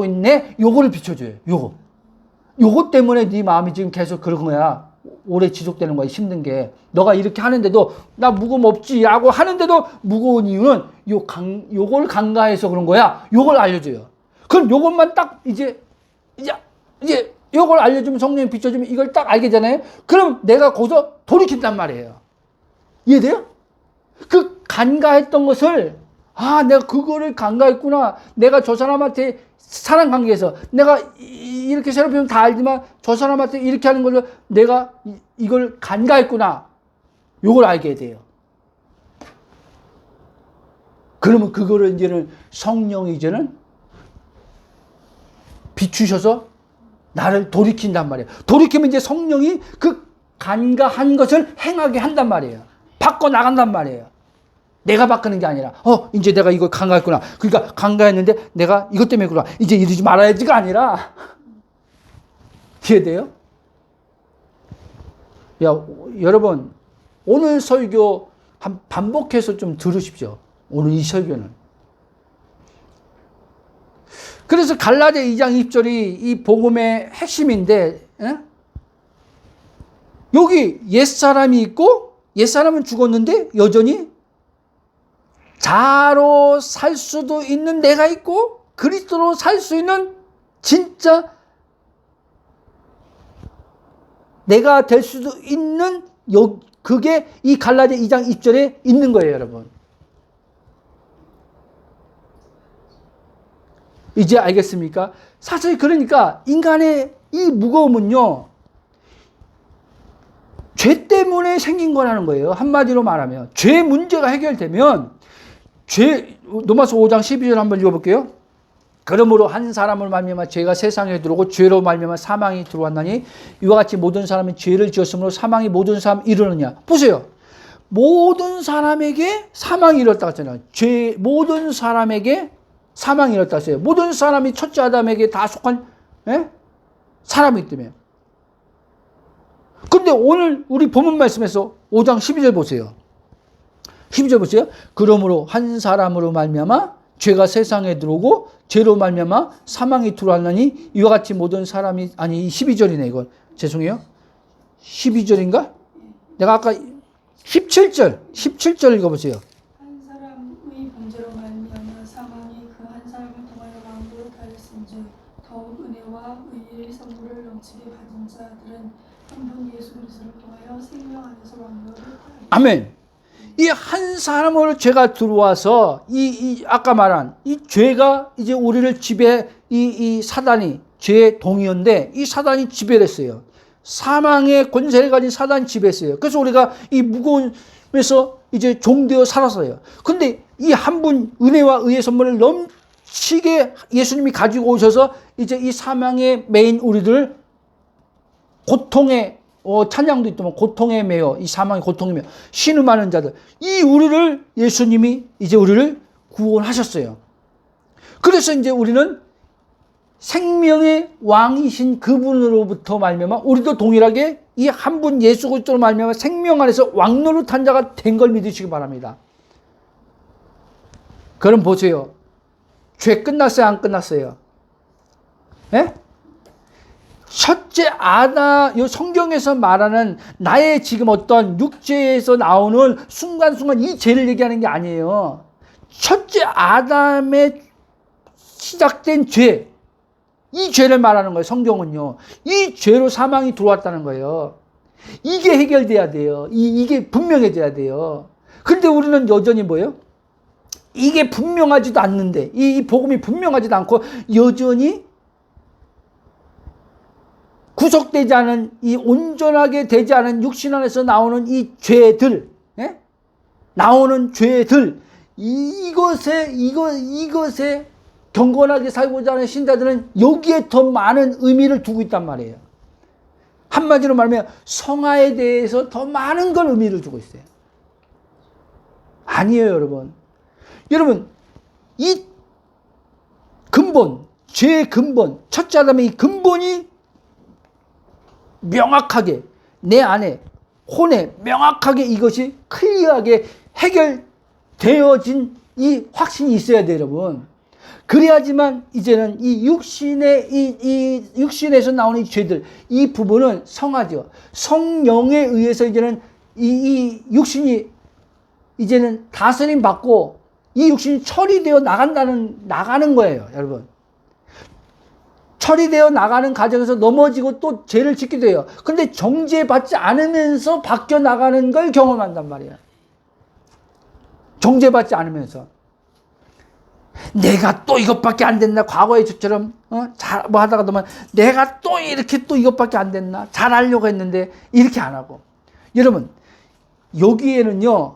A: 있네. 요거를 비춰줘요. 요거 때문에 네 마음이 지금 계속 그런 거야. 오래 지속되는 거야. 힘든 게. 너가 이렇게 하는데도 나 무거움 없지라고 하는데도 무거운 이유는 요걸 간과해서 그런 거야. 요걸 알려줘요. 그럼 요것만 딱 이제 요걸 알려주면 성령이 비춰주면 이걸 딱 알게 되잖아요. 그럼 내가 거기서 돌이킨단 말이에요. 이해돼요? 그 간과했던 것을 내가 그거를 간과했구나. 내가 저 사람한테 사랑 관계에서 내가 이렇게 새롭히면 다 알지만 저 사람한테 이렇게 하는 걸로 내가 이걸 간과했구나. 요걸 알게 돼요. 그러면 그거를 이제는 성령이 이제는 비추셔서 나를 돌이킨단 말이에요. 돌이키면 이제 성령이 그 간과한 것을 행하게 한단 말이에요. 바꿔 나간단 말이에요. 내가 바꾸는 게 아니라 이제 내가 이걸 간과했구나. 그러니까 간과했는데 내가 이것 때문에 그러나 이제 이러지 말아야지가 아니라 이해돼요? 여러분 오늘 설교 반복해서 좀 들으십시오. 오늘 이 설교는. 그래서 갈라디아 2장 20절이 이 복음의 핵심인데 여기 옛사람이 있고 옛사람은 죽었는데 여전히 자로 살 수도 있는 내가 있고 그리스도로 살 수 있는 진짜 내가 될 수도 있는 그게 이 갈라디아 2장 20절에 있는 거예요, 여러분. 이제 알겠습니까? 사실 그러니까 인간의 이 무거움은요, 죄 때문에 생긴 거라는 거예요. 한마디로 말하면 죄 문제가 해결되면 로마서 5장 12절 한번 읽어볼게요. 그러므로 한 사람을 말미암아 죄가 세상에 들어오고 죄로 말미암아 사망이 들어왔나니 이와 같이 모든 사람이 죄를 지었으므로 사망이 모든 사람 이르느냐. 보세요. 모든 사람에게 사망이 이뤘다고 했잖아요. 모든 사람에게 사망이 이뤘다고 했어요. 모든 사람이 첫째 아담에게 다 속한 사람이기 때문에. 근데 오늘 우리 본문 말씀에서 5장 12절 보세요. 12절 보세요. 그러므로 한 사람으로 말미암아 죄가 세상에 들어오고 죄로 말미암아 사망이 들어왔나니 이와 같이 모든 사람이 12절이네 이건. 죄송해요. 12절인가? 내가 아까 17절 읽어보세요.
B: 한 사람의 범죄로 말미암아 사망이 그 한 사람을 통하여 왕국을 하였은즉 더욱 은혜와 의의 선물을 넘치게 받은 자들은 한 분 예수 그리스도를 통하여 생명 안에서 왕국을 하리라.
A: 아멘. 이 한 사람으로 죄가 들어와서 아까 말한 이 죄가 이제 우리를 지배 이 사단이 죄의 동의어인데 이 사단이 지배를 했어요. 사망의 권세를 가진 사단이 지배했어요. 그래서 우리가 이 무거움에서 이제 종되어 살았어요. 근데 이 한 분 은혜와 의의 선물을 넘치게 예수님이 가지고 오셔서 이제 이 사망의 메인 우리들을 고통의 찬양도 있지만 고통에 매여 이 사망의 고통에 매여 신음하는 자들 이 우리를 예수님이 이제 우리를 구원하셨어요. 그래서 이제 우리는 생명의 왕이신 그분으로부터 말미암아 우리도 동일하게 이 한 분 예수 그리스도로 말미암아 생명 안에서 왕노릇한 자가 된 걸 믿으시기 바랍니다. 그럼 보세요. 죄 끝났어요? 안 끝났어요? 예? 첫째 아담, 요 성경에서 말하는 나의 지금 어떤 육체에서 나오는 순간순간 이 죄를 얘기하는 게 아니에요. 첫째 아담의 시작된 죄, 이 죄를 말하는 거예요. 성경은요. 이 죄로 사망이 들어왔다는 거예요. 이게 해결돼야 돼요. 이게 분명해져야 돼요. 근데 우리는 여전히 뭐예요? 이게 분명하지도 않는데, 이 복음이 분명하지도 않고 여전히 구속되지 않은, 이 온전하게 되지 않은 육신 안에서 나오는 이 죄들, 예? 나오는 죄들, 이것에 경건하게 살고자 하는 신자들은 여기에 더 많은 의미를 두고 있단 말이에요. 한마디로 말하면 성화에 대해서 더 많은 걸 의미를 두고 있어요. 아니에요, 여러분. 여러분, 이 근본, 죄의 근본, 첫째 아담의 이 근본이 명확하게 내 안에 혼에 명확하게 이것이 클리어하게 해결되어진 이 확신이 있어야 돼요, 여러분. 그래야지만 이제는 이 육신에서 나오는 이 죄들, 이 부분은 성하죠. 성령에 의해서 이제는 이 육신이 이제는 다스림 받고 이 육신이 처리되어 나가는 거예요, 여러분. 처리되어 나가는 과정에서 넘어지고 또 죄를 짓게 돼요. 근데 정죄받지 않으면서 바뀌어 나가는 걸 경험한단 말이에요. 정죄받지 않으면서. 내가 또 이것밖에 안 됐나? 과거에 저처럼, 뭐 하다가 보면 내가 또 이렇게 또 이것밖에 안 됐나? 잘하려고 했는데 이렇게 안 하고. 여러분, 여기에는요,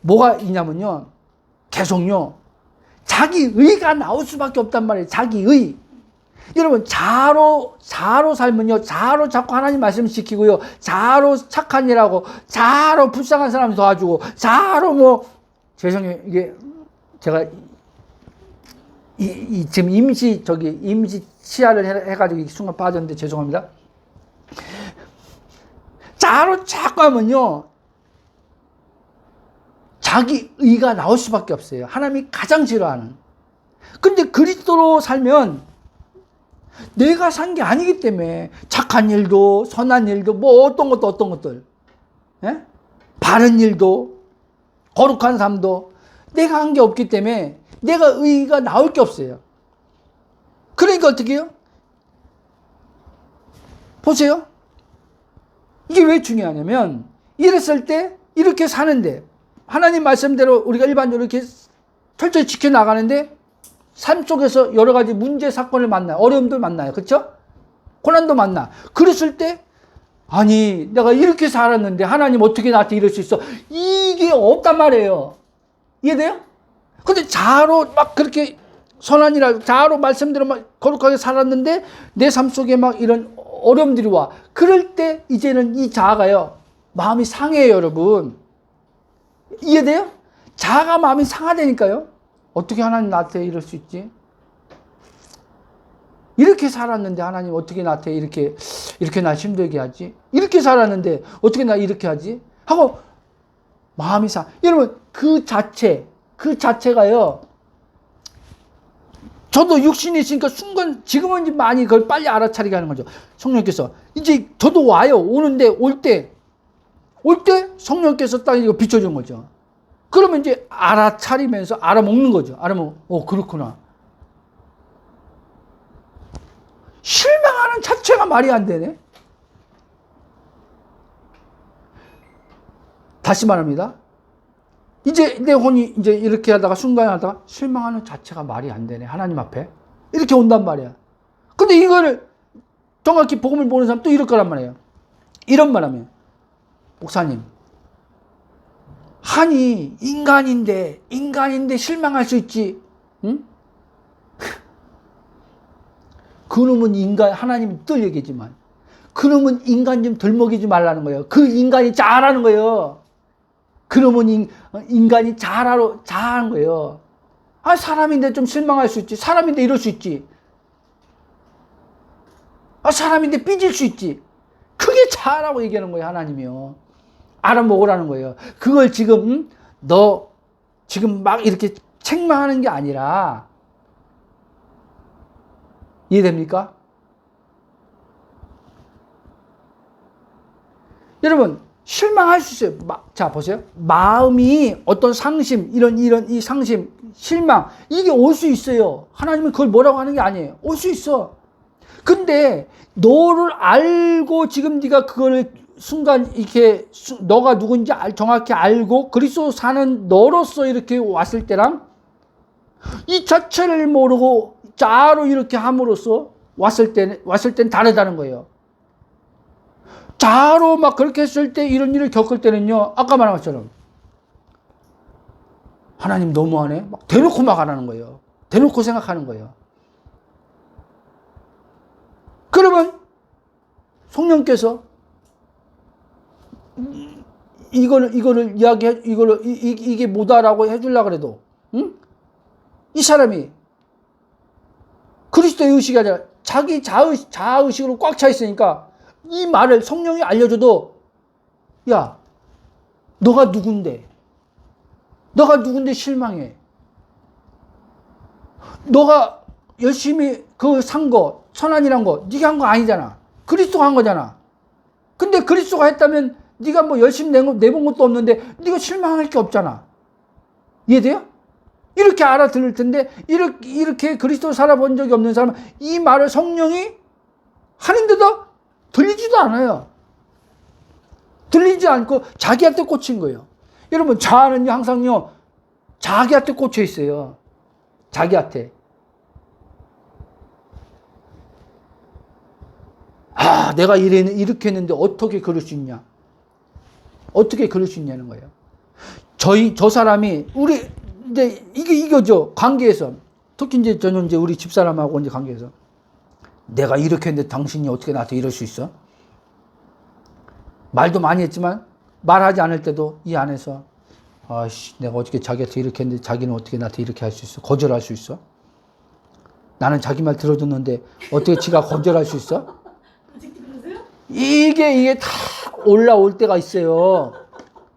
A: 뭐가 있냐면요, 계속요, 자기 의가 나올 수밖에 없단 말이에요. 자기 의. 여러분, 자로 살면요, 자로 자꾸 하나님 말씀 지키고요, 자로 착한 일하고, 자로 불쌍한 사람 도와주고, 자로 뭐, 죄송해요. 이게, 제가, 지금 임시 치아를 해가지고 이 순간 빠졌는데 죄송합니다. 자로 자꾸 하면요, 자기 의가 나올 수밖에 없어요. 하나님이 가장 싫어하는. 근데 그리스도로 살면, 내가 산 게 아니기 때문에 착한 일도 선한 일도 뭐 어떤 것들, 예? 바른 일도 거룩한 삶도 내가 한 게 없기 때문에 내가 의가 나올 게 없어요. 그러니까 어떻게 해요? 보세요. 이게 왜 중요하냐면 이랬을 때 이렇게 사는데 하나님 말씀대로 우리가 일반적으로 이렇게 철저히 지켜나가는데 삶 속에서 여러 가지 문제, 사건을 만나요. 어려움들 만나요. 그렇죠? 고난도 만나. 그랬을 때 아니 내가 이렇게 살았는데 하나님 어떻게 나한테 이럴 수 있어? 이게 없단 말이에요. 이해돼요? 근데 자로 막 그렇게 선한 일 하고 자로 말씀대로 막 거룩하게 살았는데 내 삶 속에 막 이런 어려움들이 와. 그럴 때 이제는 이 자아가요, 마음이 상해요, 여러분. 이해돼요? 자아가 마음이 상하다니까요. 어떻게 하나님 나한테 이럴 수 있지? 이렇게 살았는데 하나님 어떻게 나한테 이렇게 나 힘들게 하지? 이렇게 살았는데 어떻게 나 이렇게 하지? 하고 마음이 여러분 그 자체가요. 저도 육신이 있으니까 순간 지금은 이제 많이 그걸 빨리 알아차리게 하는 거죠. 성령께서 이제 저도 와요. 오는데 올 때 성령께서 딱 이거 비춰준 거죠. 그러면 이제 알아차리면서 알아먹는 거죠. 그렇구나. 실망하는 자체가 말이 안 되네. 다시 말합니다. 이제 내 혼이 이제 이렇게 하다가 순간에 하다가 실망하는 자체가 말이 안 되네. 하나님 앞에. 이렇게 온단 말이야. 근데 이거를 정확히 복음을 보는 사람 또 이럴 거란 말이에요. 이런 말 하면, 목사님, 아니, 인간인데 실망할 수 있지. 응? 그놈은 하나님이 늘 얘기지만, 그놈은 인간 좀 덜 먹이지 말라는 거예요. 그 인간이 잘하는 거예요. 그놈은 인간이 잘하는 거예요. 사람인데 좀 실망할 수 있지. 사람인데 이럴 수 있지. 사람인데 삐질 수 있지. 크게 차라고 얘기하는 거예요, 하나님이요. 알아먹으라는 거예요. 그걸 지금, 너, 지금 막 이렇게 책망하는 게 아니라, 이해됩니까? 여러분, 실망할 수 있어요. 자, 보세요. 마음이 어떤 상심, 이런 이 상심, 실망, 이게 올 수 있어요. 하나님은 그걸 뭐라고 하는 게 아니에요. 올 수 있어. 근데, 너를 알고 지금 네가 그거를 순간 이렇게 너가 누군지 정확히 알고 그리스도 사는 너로서 이렇게 왔을 때랑 이 자체를 모르고 자로 이렇게 함으로써 왔을 땐 다르다는 거예요. 자로 막 그렇게 했을 때 이런 일을 겪을 때는요, 아까 말한 것처럼 하나님 너무하네, 막 대놓고 막 하라는 거예요. 대놓고 생각하는 거예요. 그러면 성령께서 이거를 이게 뭐다라고 해주려고 그래도, 응? 이 사람이 그리스도의 의식이 아니라 자기 자아의식으로 꽉 차 있으니까 이 말을 성령이 알려줘도, 야, 너가 누군데 실망해. 너가 열심히 그 산 거, 선한이란 거, 네가 한 거 아니잖아. 그리스도가 한 거잖아. 근데 그리스도가 했다면 네가 뭐 열심히 내본 것도 없는데 네가 실망할 게 없잖아. 이해돼요? 이렇게 알아들을 텐데, 이렇게 그리스도 살아본 적이 없는 사람은 이 말을 성령이 하는데도 들리지도 않아요. 들리지 않고 자기한테 꽂힌 거예요. 여러분, 자아는요, 항상요, 자기한테 꽂혀 있어요. 자기한테. 아, 내가 이렇게 했는데 어떻게 그럴 수 있냐? 어떻게 그럴 수 있냐는 거예요. 저 사람이, 이제 이거죠. 관계에서. 특히 이제 저는 이제 우리 집사람하고 이제 관계에서. 내가 이렇게 했는데 당신이 어떻게 나한테 이럴 수 있어? 말도 많이 했지만, 말하지 않을 때도 이 안에서, 아씨, 내가 어떻게 자기한테 이렇게 했는데 자기는 어떻게 나한테 이렇게 할 수 있어? 거절할 수 있어? 나는 자기 말 들어줬는데 어떻게 지가 거절할 수 있어? 이게 다 올라올 때가 있어요.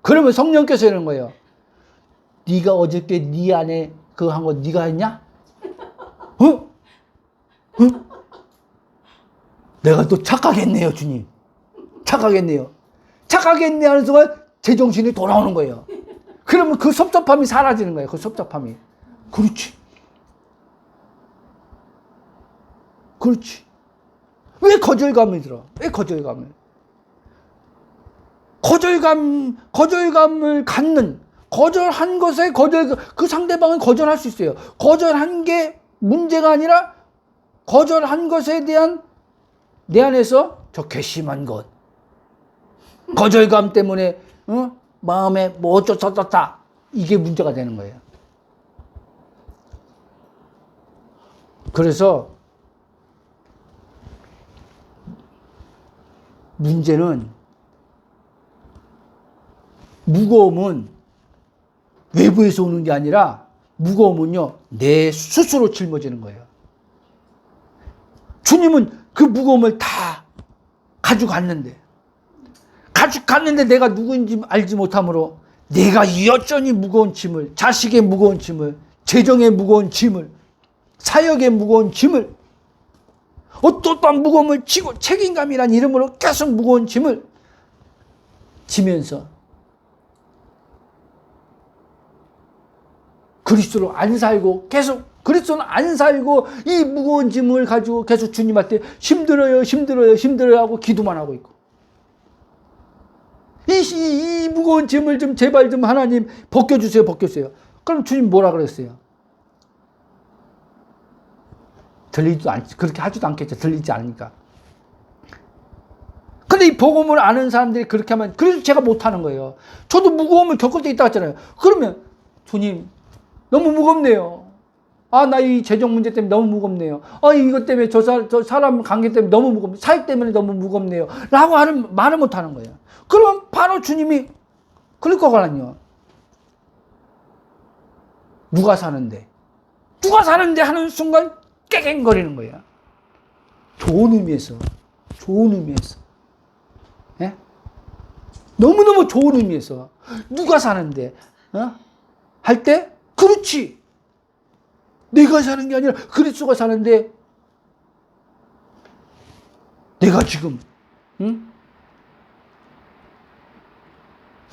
A: 그러면 성령께서 이러는 거예요. 네가 어저께 네 안에 그거 한 거 네가 했냐? 어? 내가 또 착각했네요, 주님. 착각했네요. 착각했네 하는 순간 제정신이 돌아오는 거예요. 그러면 그 섭섭함이 사라지는 거예요. 그 섭섭함이. 그렇지. 왜 거절감이 들어? 왜 거절감을? 거절감을 갖는, 거절한 것에 그 상대방은 거절할 수 있어요. 거절한 게 문제가 아니라 거절한 것에 대한 내 안에서 저 괘씸한 것. 거절감 때문에, 마음에 뭐 어쩌다 이게 문제가 되는 거예요. 그래서 문제는, 무거움은 외부에서 오는 게 아니라 무거움은요, 내 스스로 짊어지는 거예요. 주님은 그 무거움을 다 가져갔는데 내가 누구인지 알지 못함으로 내가 여전히 무거운 짐을, 자식의 무거운 짐을, 재정의 무거운 짐을, 사역의 무거운 짐을, 어떠한 무거움을 지고 책임감이란 이름으로 계속 무거운 짐을 지면서 그리스도로 안 살고, 계속 그리스도는 안 살고 이 무거운 짐을 가지고 계속 주님한테 힘들어요 하고 기도만 하고 있고, 이 무거운 짐을 좀 제발 좀 하나님 벗겨주세요. 그럼 주님 뭐라 그랬어요? 그렇게 하지도 않겠죠. 들리지 않으니까. 근데 이 복음을 아는 사람들이 그렇게 하면, 그래서 제가 못하는 거예요. 저도 무거움을 겪을 때 있다 했잖아요. 그러면 주님 너무 무겁네요. 나 이 재정 문제 때문에 너무 무겁네요. 이것 때문에 저 사람 관계 때문에 너무 무겁네요. 사역 때문에 너무 무겁네요. 라고 말을 못하는 거예요. 그러면 바로 주님이 그럴 거거든요. 누가 사는데 하는 순간 깨갱거리는 거예요. 좋은 의미에서. 너무너무 좋은 의미에서 누가 사는데 할 때 그렇지. 내가 사는 게 아니라 그리스도가 사는데 내가 지금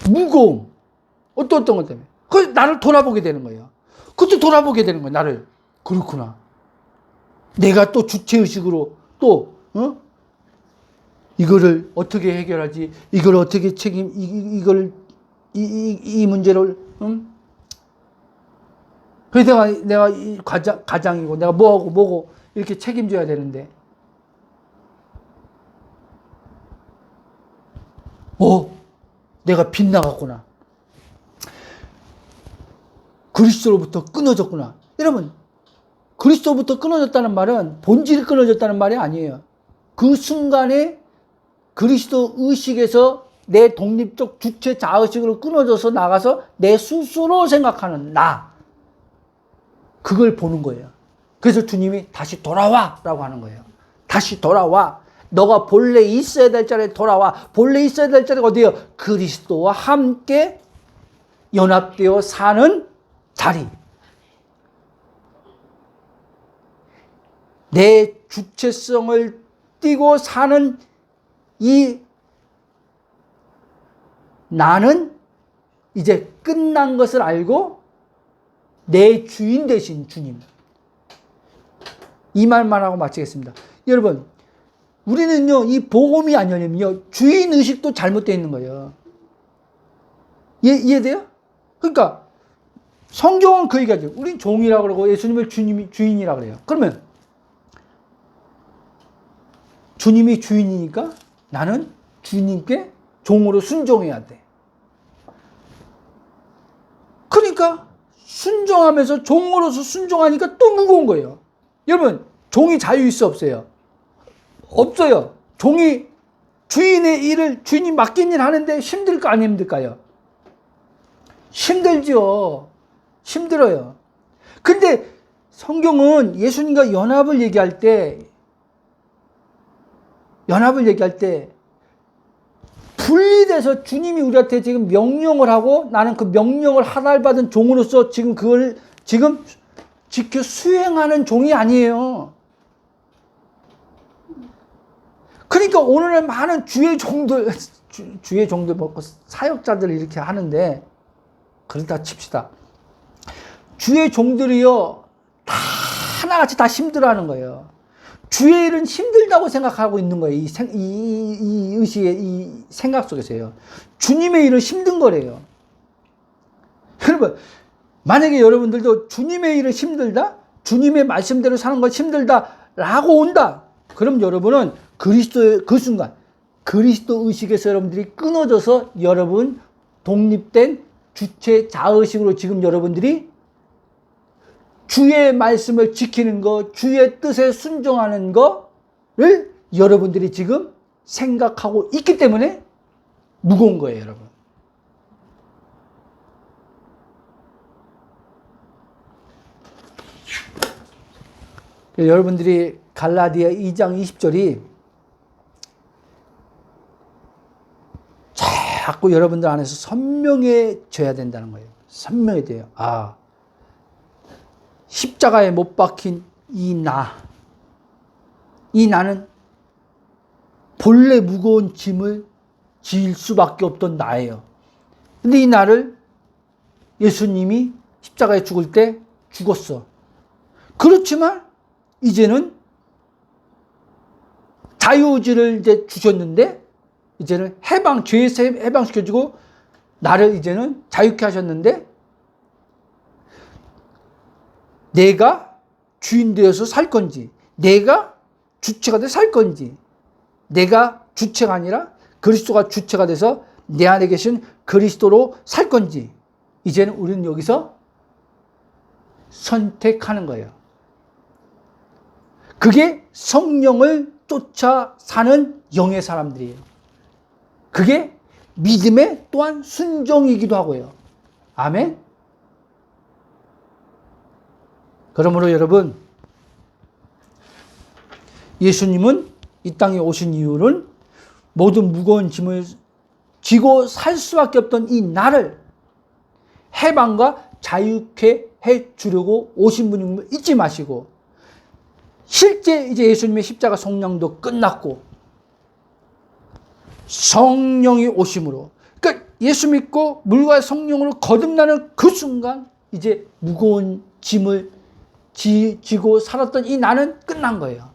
A: 무거움 어떤 것 때문에 그 나를 돌아보게 되는 거예요. 그것도 돌아보게 되는 거예요. 나를. 그렇구나. 내가 또 주체의식으로 또 이거를 어떻게 해결하지? 이걸 어떻게 이걸 이 문제를 그래서 내가 이 가장이고 내가 뭐고 이렇게 책임져야 되는데 내가 빗나갔구나. 그리스도로부터 끊어졌구나. 여러분, 그리스도부터 끊어졌다는 말은 본질이 끊어졌다는 말이 아니에요. 그 순간에 그리스도 의식에서 내 독립적 주체 자의식으로 끊어져서 나가서 내 스스로 생각하는 나. 그걸 보는 거예요. 그래서 주님이 다시 돌아와 라고 하는 거예요. 다시 돌아와. 너가 본래 있어야 될 자리에 돌아와. 본래 있어야 될 자리가 어디예요? 그리스도와 함께 연합되어 사는 자리. 내 주체성을 띠고 사는 이 나는 이제 끝난 것을 알고 내 주인 되신 주님. 이 말만 하고 마치겠습니다. 여러분, 우리는요, 이 복음이 아니면요, 주인의식도 잘못되어 있는 거예요. 이해돼요? 그러니까, 성경은 그 얘기하죠. 우린 종이라고 그러고 예수님을 주인이라고 그래요. 그러면, 주님이 주인이니까 나는 주님께 종으로 순종해야 돼. 그러니까, 순종하면서 종으로서 순종하니까 또 무거운 거예요. 여러분, 종이 자유 있어 없어요? 없어요. 종이 주인의 일을 주인이 맡긴 일 하는데 힘들까 안 힘들까요? 힘들죠. 힘들어요. 근데 성경은 예수님과 연합을 얘기할 때 분리돼서 주님이 우리한테 지금 명령을 하고 나는 그 명령을 하달받은 종으로서 지금 그걸 지금 지켜 수행하는 종이 아니에요. 그러니까 오늘은 많은 주의 종들 먹고 사역자들 이렇게 하는데 그러다 칩시다. 주의 종들이요 다 하나같이 다 힘들어하는 거예요. 주의 일은 힘들다고 생각하고 있는 거예요. 이 의식의 이 생각 속에서요. 주님의 일은 힘든 거래요. 여러분, 만약에 여러분들도 주님의 일은 힘들다, 주님의 말씀대로 사는 건 힘들다라고 온다. 그럼 여러분은 그리스도의 그 순간 그리스도 의식에서 여러분들이 끊어져서 여러분 독립된 주체 자의식으로 지금 여러분들이 주의 말씀을 지키는 거, 주의 뜻에 순종하는 거를 여러분들이 지금 생각하고 있기 때문에 무거운 거예요, 여러분. 여러분들이 갈라디아 2장 20절이 자꾸 여러분들 안에서 선명해져야 된다는 거예요. 선명해져요. 십자가에 못 박힌 이 나는 본래 무거운 짐을 질 수밖에 없던 나예요. 근데 이 나를 예수님이 십자가에 죽을 때 죽었어. 그렇지만 이제는 자유의지를 이제 주셨는데 이제는 죄에서 해방시켜주고 나를 이제는 자유케 하셨는데 내가 주인 되어서 살 건지 내가 주체가 돼서 살 건지 내가 주체가 아니라 그리스도가 주체가 돼서 내 안에 계신 그리스도로 살 건지 이제는 우리는 여기서 선택하는 거예요. 그게 성령을 쫓아 사는 영의 사람들이에요. 그게 믿음의 또한 순종이기도 하고요. 아멘. 그러므로 여러분, 예수님은 이 땅에 오신 이유는 모든 무거운 짐을 쥐고 살 수밖에 없던 이 나를 해방과 자유케 해 주려고 오신 분임을 잊지 마시고, 실제 이제 예수님의 십자가 성령도 끝났고 성령이 오심으로, 그러니까 예수 믿고 물과 성령으로 거듭나는 그 순간 이제 무거운 짐을 지고 살았던 이 나는 끝난 거예요.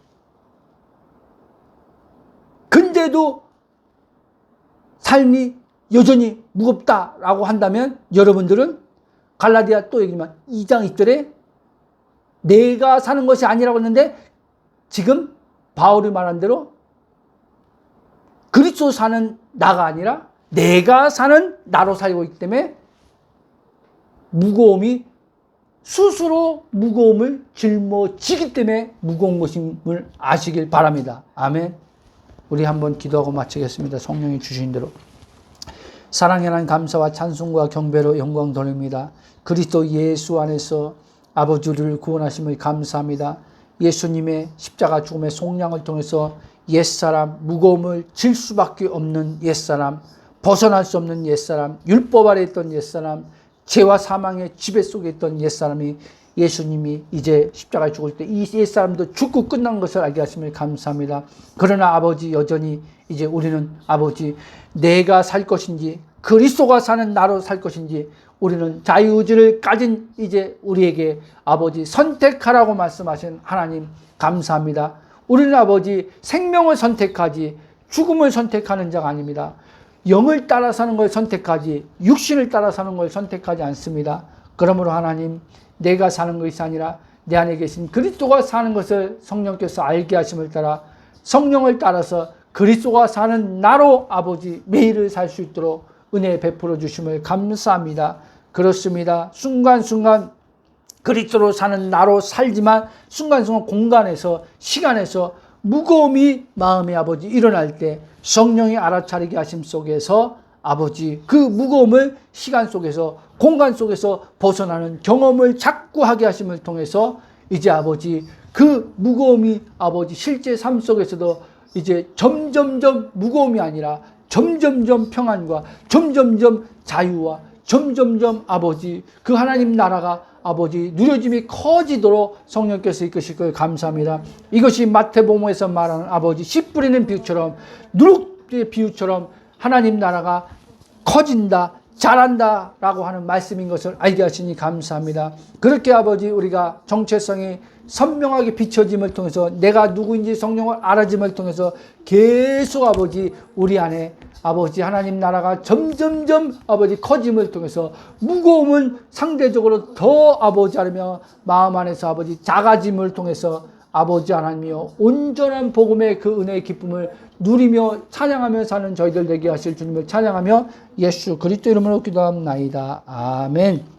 A: 근데도 삶이 여전히 무겁다라고 한다면 여러분들은 갈라디아 또 얘기지만 2장 2절에 내가 사는 것이 아니라고 했는데 지금 바울이 말한 대로 그리스도 사는 나가 아니라 내가 사는 나로 살고 있기 때문에 무거움이 스스로 무거움을 짊어지기 때문에 무거운 것임을 아시길 바랍니다. 아멘. 우리 한번 기도하고 마치겠습니다. 성령이 주신 대로. 사랑의 하나님, 감사와 찬송과 경배로 영광 돌립니다. 그리스도 예수 안에서 아버지를 구원하심을 감사합니다. 예수님의 십자가 죽음의 속량을 통해서 옛사람, 무거움을 질 수밖에 없는 옛사람, 벗어날 수 없는 옛사람, 율법 아래 있던 옛사람, 죄와 사망의 지배 속에 있던 옛사람이 예수님이 이제 십자가에 죽을 때 이 옛사람도 죽고 끝난 것을 알게 하심을 감사합니다. 그러나 아버지, 여전히 이제 우리는 아버지, 내가 살 것인지 그리스도가 사는 나로 살 것인지 우리는 자유의지를 가진 이제 우리에게 아버지 선택하라고 말씀하신 하나님 감사합니다. 우리는 아버지 생명을 선택하지 죽음을 선택하는 자가 아닙니다. 영을 따라 사는 걸 선택하지 육신을 따라 사는 걸 선택하지 않습니다. 그러므로 하나님, 내가 사는 것이 아니라 내 안에 계신 그리스도가 사는 것을 성령께서 알게 하심을 따라 성령을 따라서 그리스도가 사는 나로 아버지 매일을 살 수 있도록 은혜 베풀어 주심을 감사합니다. 그렇습니다. 순간순간 그리스도로 사는 나로 살지만 순간순간 공간에서 시간에서 무거움이 마음의 아버지 일어날 때 성령이 알아차리게 하심 속에서 아버지 그 무거움을 시간 속에서 공간 속에서 벗어나는 경험을 자꾸 하게 하심을 통해서 이제 아버지 그 무거움이 아버지 실제 삶 속에서도 이제 점점점 무거움이 아니라 점점점 평안과 점점점 자유와 점점점 아버지 그 하나님 나라가 아버지 누려짐이 커지도록 성령께서 이끄실 걸 감사합니다. 이것이 마태복음에서 말하는 아버지 씨 뿌리는 비유처럼 누룩의 비유처럼 하나님 나라가 커진다, 잘한다 라고 하는 말씀인 것을 알게 하시니 감사합니다. 그렇게 아버지 우리가 정체성이 선명하게 비춰짐을 통해서 내가 누구인지 성령을 알아짐을 통해서 계속 아버지 우리 안에 아버지 하나님 나라가 점점점 아버지 커짐을 통해서 무거움은 상대적으로 더 아버지 하며 마음 안에서 아버지 작아짐을 통해서 아버지 하나님이여 온전한 복음의 그 은혜의 기쁨을 누리며 찬양하며 사는 저희들 되게 하실 주님을 찬양하며 예수 그리스도 이름으로 기도합나이다. 아멘.